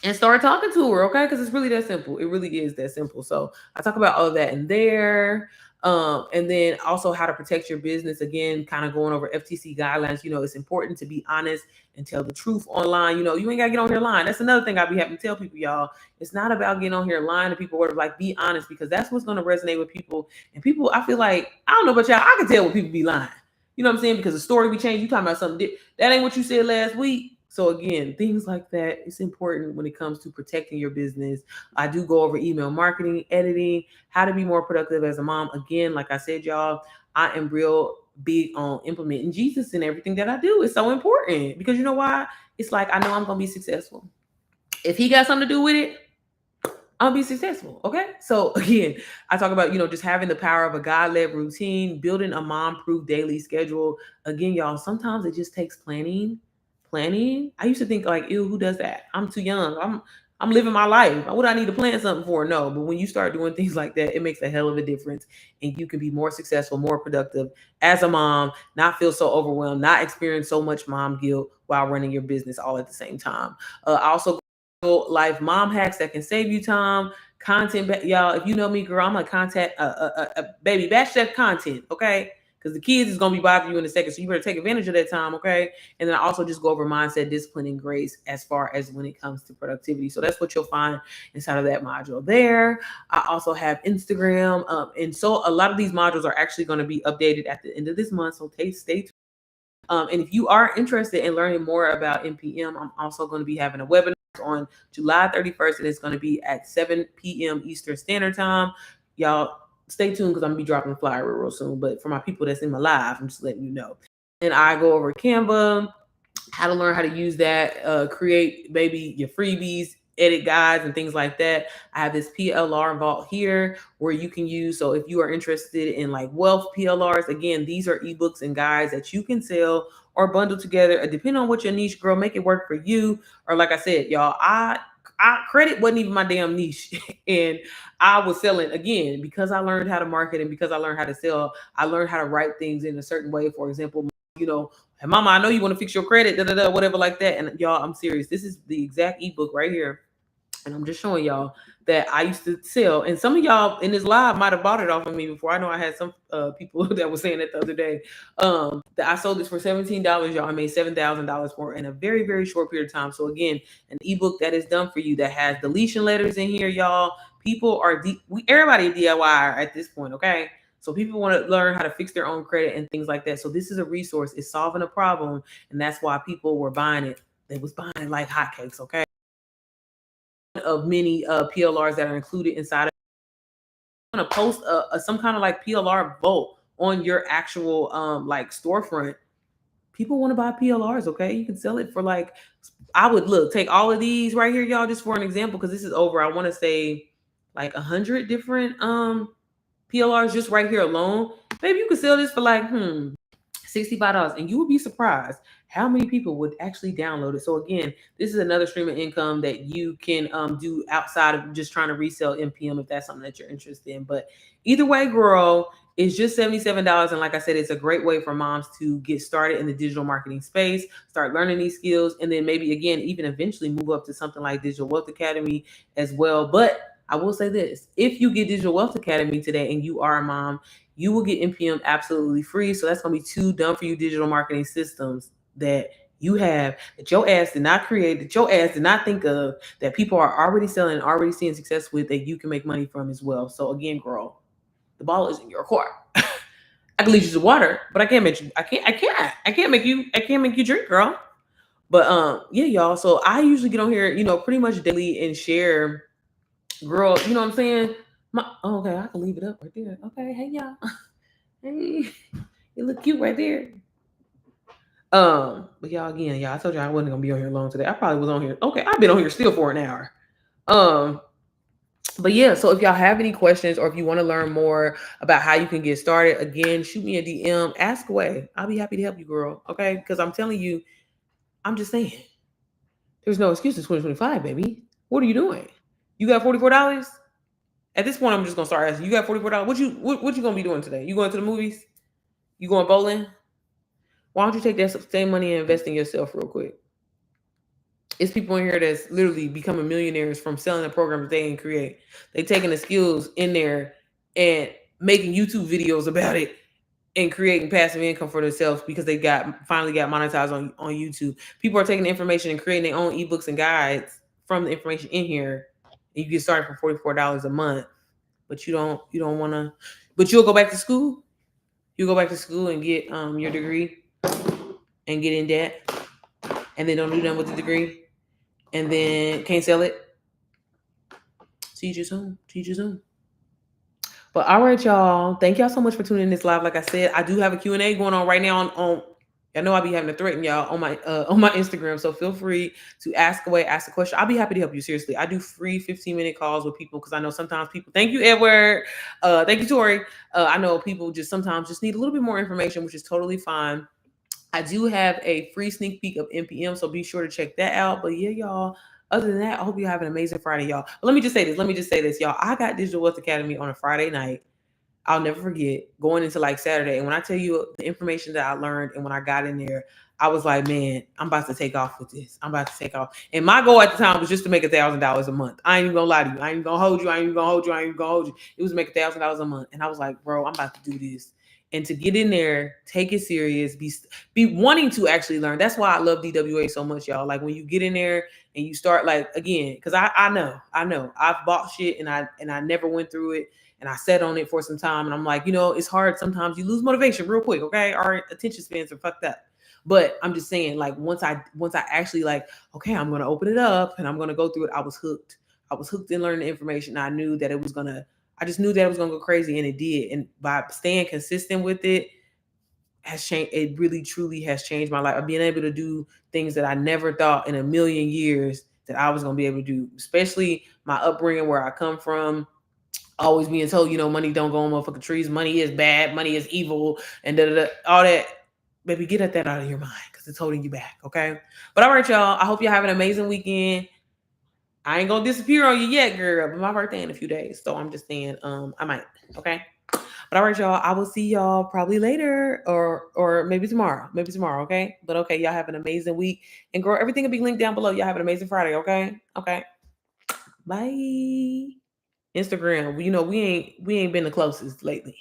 [SPEAKER 1] and start talking to her, okay? Because it's really that simple. It really is that simple. So I talk about all of that in there. And then also how to protect your business. Again, kind of going over FTC guidelines. It's important to be honest and tell the truth online. You ain't gotta get on here lying. That's another thing I be having to tell people, y'all. It's not about getting on here lying to people, or like, be honest, because that's what's gonna resonate with people. And people, I feel like, I don't know about y'all, I can tell when people be lying. You know what I'm saying? Because the story we changed, you talking about something that ain't what you said last week. So again, things like that, it's important when it comes to protecting your business. I do go over email marketing, editing, how to be more productive as a mom. Again, like I said, y'all, I am real big on implementing Jesus in everything that I do. It's so important, because you know why? It's like, I know I'm gonna be successful. If he got something to do with it, I'll be successful. Okay. So again, I talk about, just having the power of a God-led routine, building a mom-proof daily schedule. Again, y'all, sometimes it just takes planning. Planning. I used to think like, ew, who does that? I'm too young. I'm living my life. What do I need to plan something for? No. But when you start doing things like that, it makes a hell of a difference. And you can be more successful, more productive as a mom, not feel so overwhelmed, not experience so much mom guilt while running your business all at the same time. I also life mom hacks that can save you time, content, y'all. If you know me, girl, I'm a content, baby, batch that content, okay? Because the kids is gonna be bothering you in a second, so you better take advantage of that time, okay? And then I also just go over mindset, discipline, and grace as far as when it comes to productivity. So that's what you'll find inside of that module there. I also have Instagram, and so a lot of these modules are actually going to be updated at the end of this month. So stay tuned. And if you are interested in learning more about NPM, I'm also going to be having a webinar on July 31st, and it's going to be at 7 p.m. Eastern Standard Time. Y'all stay tuned, because I'm going to be dropping a flyer real soon. But for my people that's in my live, I'm just letting you know. And I go over Canva, how to learn how to use that, create maybe your freebies, edit guides, and things like that. I have this PLR vault here where you can use. So if you are interested in like wealth PLRs, again, these are ebooks and guides that you can sell or bundle together, depending on what your niche, girl, make it work for you. Or like I said, y'all, I credit wasn't even my damn niche. And I was selling, again, because I learned how to market and because I learned how to sell, I learned how to write things in a certain way. For example, hey, mama, I know you want to fix your credit, whatever like that. And y'all, I'm serious. This is the exact ebook right here. And I'm just showing y'all that I used to sell. And some of y'all in this live might have bought it off of me before. I know I had some people that were saying that the other day. That I sold this for $17, y'all. I made $7,000 for in a very, very short period of time. So again, an ebook that is done for you that has deletion letters in here, y'all. People are everybody DIY at this point, okay? So people want to learn how to fix their own credit and things like that. So this is a resource. It's solving a problem, and that's why people were buying it. They was buying it like hotcakes, okay? Of many PLRs that are included inside of want to post some kind of like PLR vote on your actual like storefront. People want to buy PLRs, okay? You can sell it for like I would look take all of these right here, y'all, just for an example, because this is over. I want to say like 100 different PLRs just right here alone. Maybe you could sell this for like $65, and you would be surprised how many people would actually download it. So again, this is another stream of income that you can do outside of just trying to resell MPM if that's something that you're interested in. But either way, girl, it's just $77. And like I said, it's a great way for moms to get started in the digital marketing space, start learning these skills, and then maybe again, even eventually move up to something like Digital Wealth Academy as well. But I will say this, if you get Digital Wealth Academy today and you are a mom, you will get NPM absolutely free. So that's going to be two done for you digital marketing systems that you have, that your ass did not create, that your ass did not think of, that people are already selling, already seeing success with, that you can make money from as well. So again, girl, the ball is in your court. I can lead you to water, but I can't make you. I can't make you drink, girl. But yeah, y'all. So I usually get on here, pretty much daily and share, girl. You know what I'm saying? Okay, I can leave it up right there. Okay, hey y'all. Hey, you look cute right there. But y'all, again, y'all, I told you I wasn't gonna be on here long today. I probably was on here. Okay, I've been on here still for an hour. Um, but yeah, so if y'all have any questions or if you want to learn more about how you can get started, again, shoot me a DM, ask away. I'll be happy to help you, girl. Okay, because I'm telling you, I'm just saying, there's no excuses. 2025, baby. What are you doing? You got $44? At this point, I'm just gonna start asking. You got $44? What you gonna be doing today? You going to the movies? You going bowling? Why don't you take that same money and invest in yourself real quick? It's people in here that's literally becoming millionaires from selling the programs they didn't create. They taking the skills in there and making YouTube videos about it and creating passive income for themselves because they finally got monetized on YouTube. People are taking the information and creating their own ebooks and guides from the information in here. And you get started for $44 a month. But you don't wanna, but you'll go back to school. You go back to school and get your degree and get in debt and then don't do nothing with the degree and then can't sell it. Teach you soon. Teach you soon. But all right, y'all. Thank y'all so much for tuning in this live. Like I said, I do have a Q&A going on right now on I know I'll be having to threaten y'all on my Instagram. So feel free to ask away, ask a question. I'll be happy to help you. Seriously. I do free 15-minute calls with people because I know sometimes people thank you, Edward. Thank you, Tori. I know people just sometimes just need a little bit more information, which is totally fine. I do have a free sneak peek of NPM, so be sure to check that out. But yeah, y'all. Other than that, I hope you have an amazing Friday, y'all. But let me just say this. Let me just say this, y'all. I got Digital Wealth Academy on a Friday night. I'll never forget going into like Saturday. And when I tell you the information that I learned and when I got in there, I was like, man, I'm about to take off with this. I'm about to take off. And my goal at the time was just to make $1,000 a month. I ain't even gonna lie to you. I ain't even gonna hold you. I ain't even gonna hold you. I ain't even gonna hold you. It was make $1,000 a month. And I was like, bro, I'm about to do this. And to get in there, take it serious, be wanting to actually learn. That's why I love DWA so much, y'all. Like when you get in there and you start like again, because I know I've bought shit and I never went through it and I sat on it for some time and I'm like, it's hard sometimes. You lose motivation real quick, okay? Our attention spans are fucked up. But I'm just saying, like once I actually like, okay, I'm gonna open it up and I'm gonna go through it, I was hooked. I was hooked in learning the information. I knew that it was gonna I just knew that it was gonna go crazy and it did. And by staying consistent with it has changed. It really truly has changed my life. I've been able to do things that I never thought in a million years that I was gonna be able to do, especially my upbringing where I come from, always being told, money don't go on motherfucking trees. Money is bad. Money is evil, and all that. Baby, get that out of your mind because it's holding you back. Okay. But all right, y'all. I hope y'all have an amazing weekend. I ain't gonna disappear on you yet, girl. But my birthday in a few days, so I'm just saying, I might. Okay. But all right, y'all. I will see y'all probably later, or maybe tomorrow. Maybe tomorrow. Okay. But okay, y'all have an amazing week, and girl, everything will be linked down below. Y'all have an amazing Friday. Okay. Okay. Bye. Instagram. We ain't been the closest lately.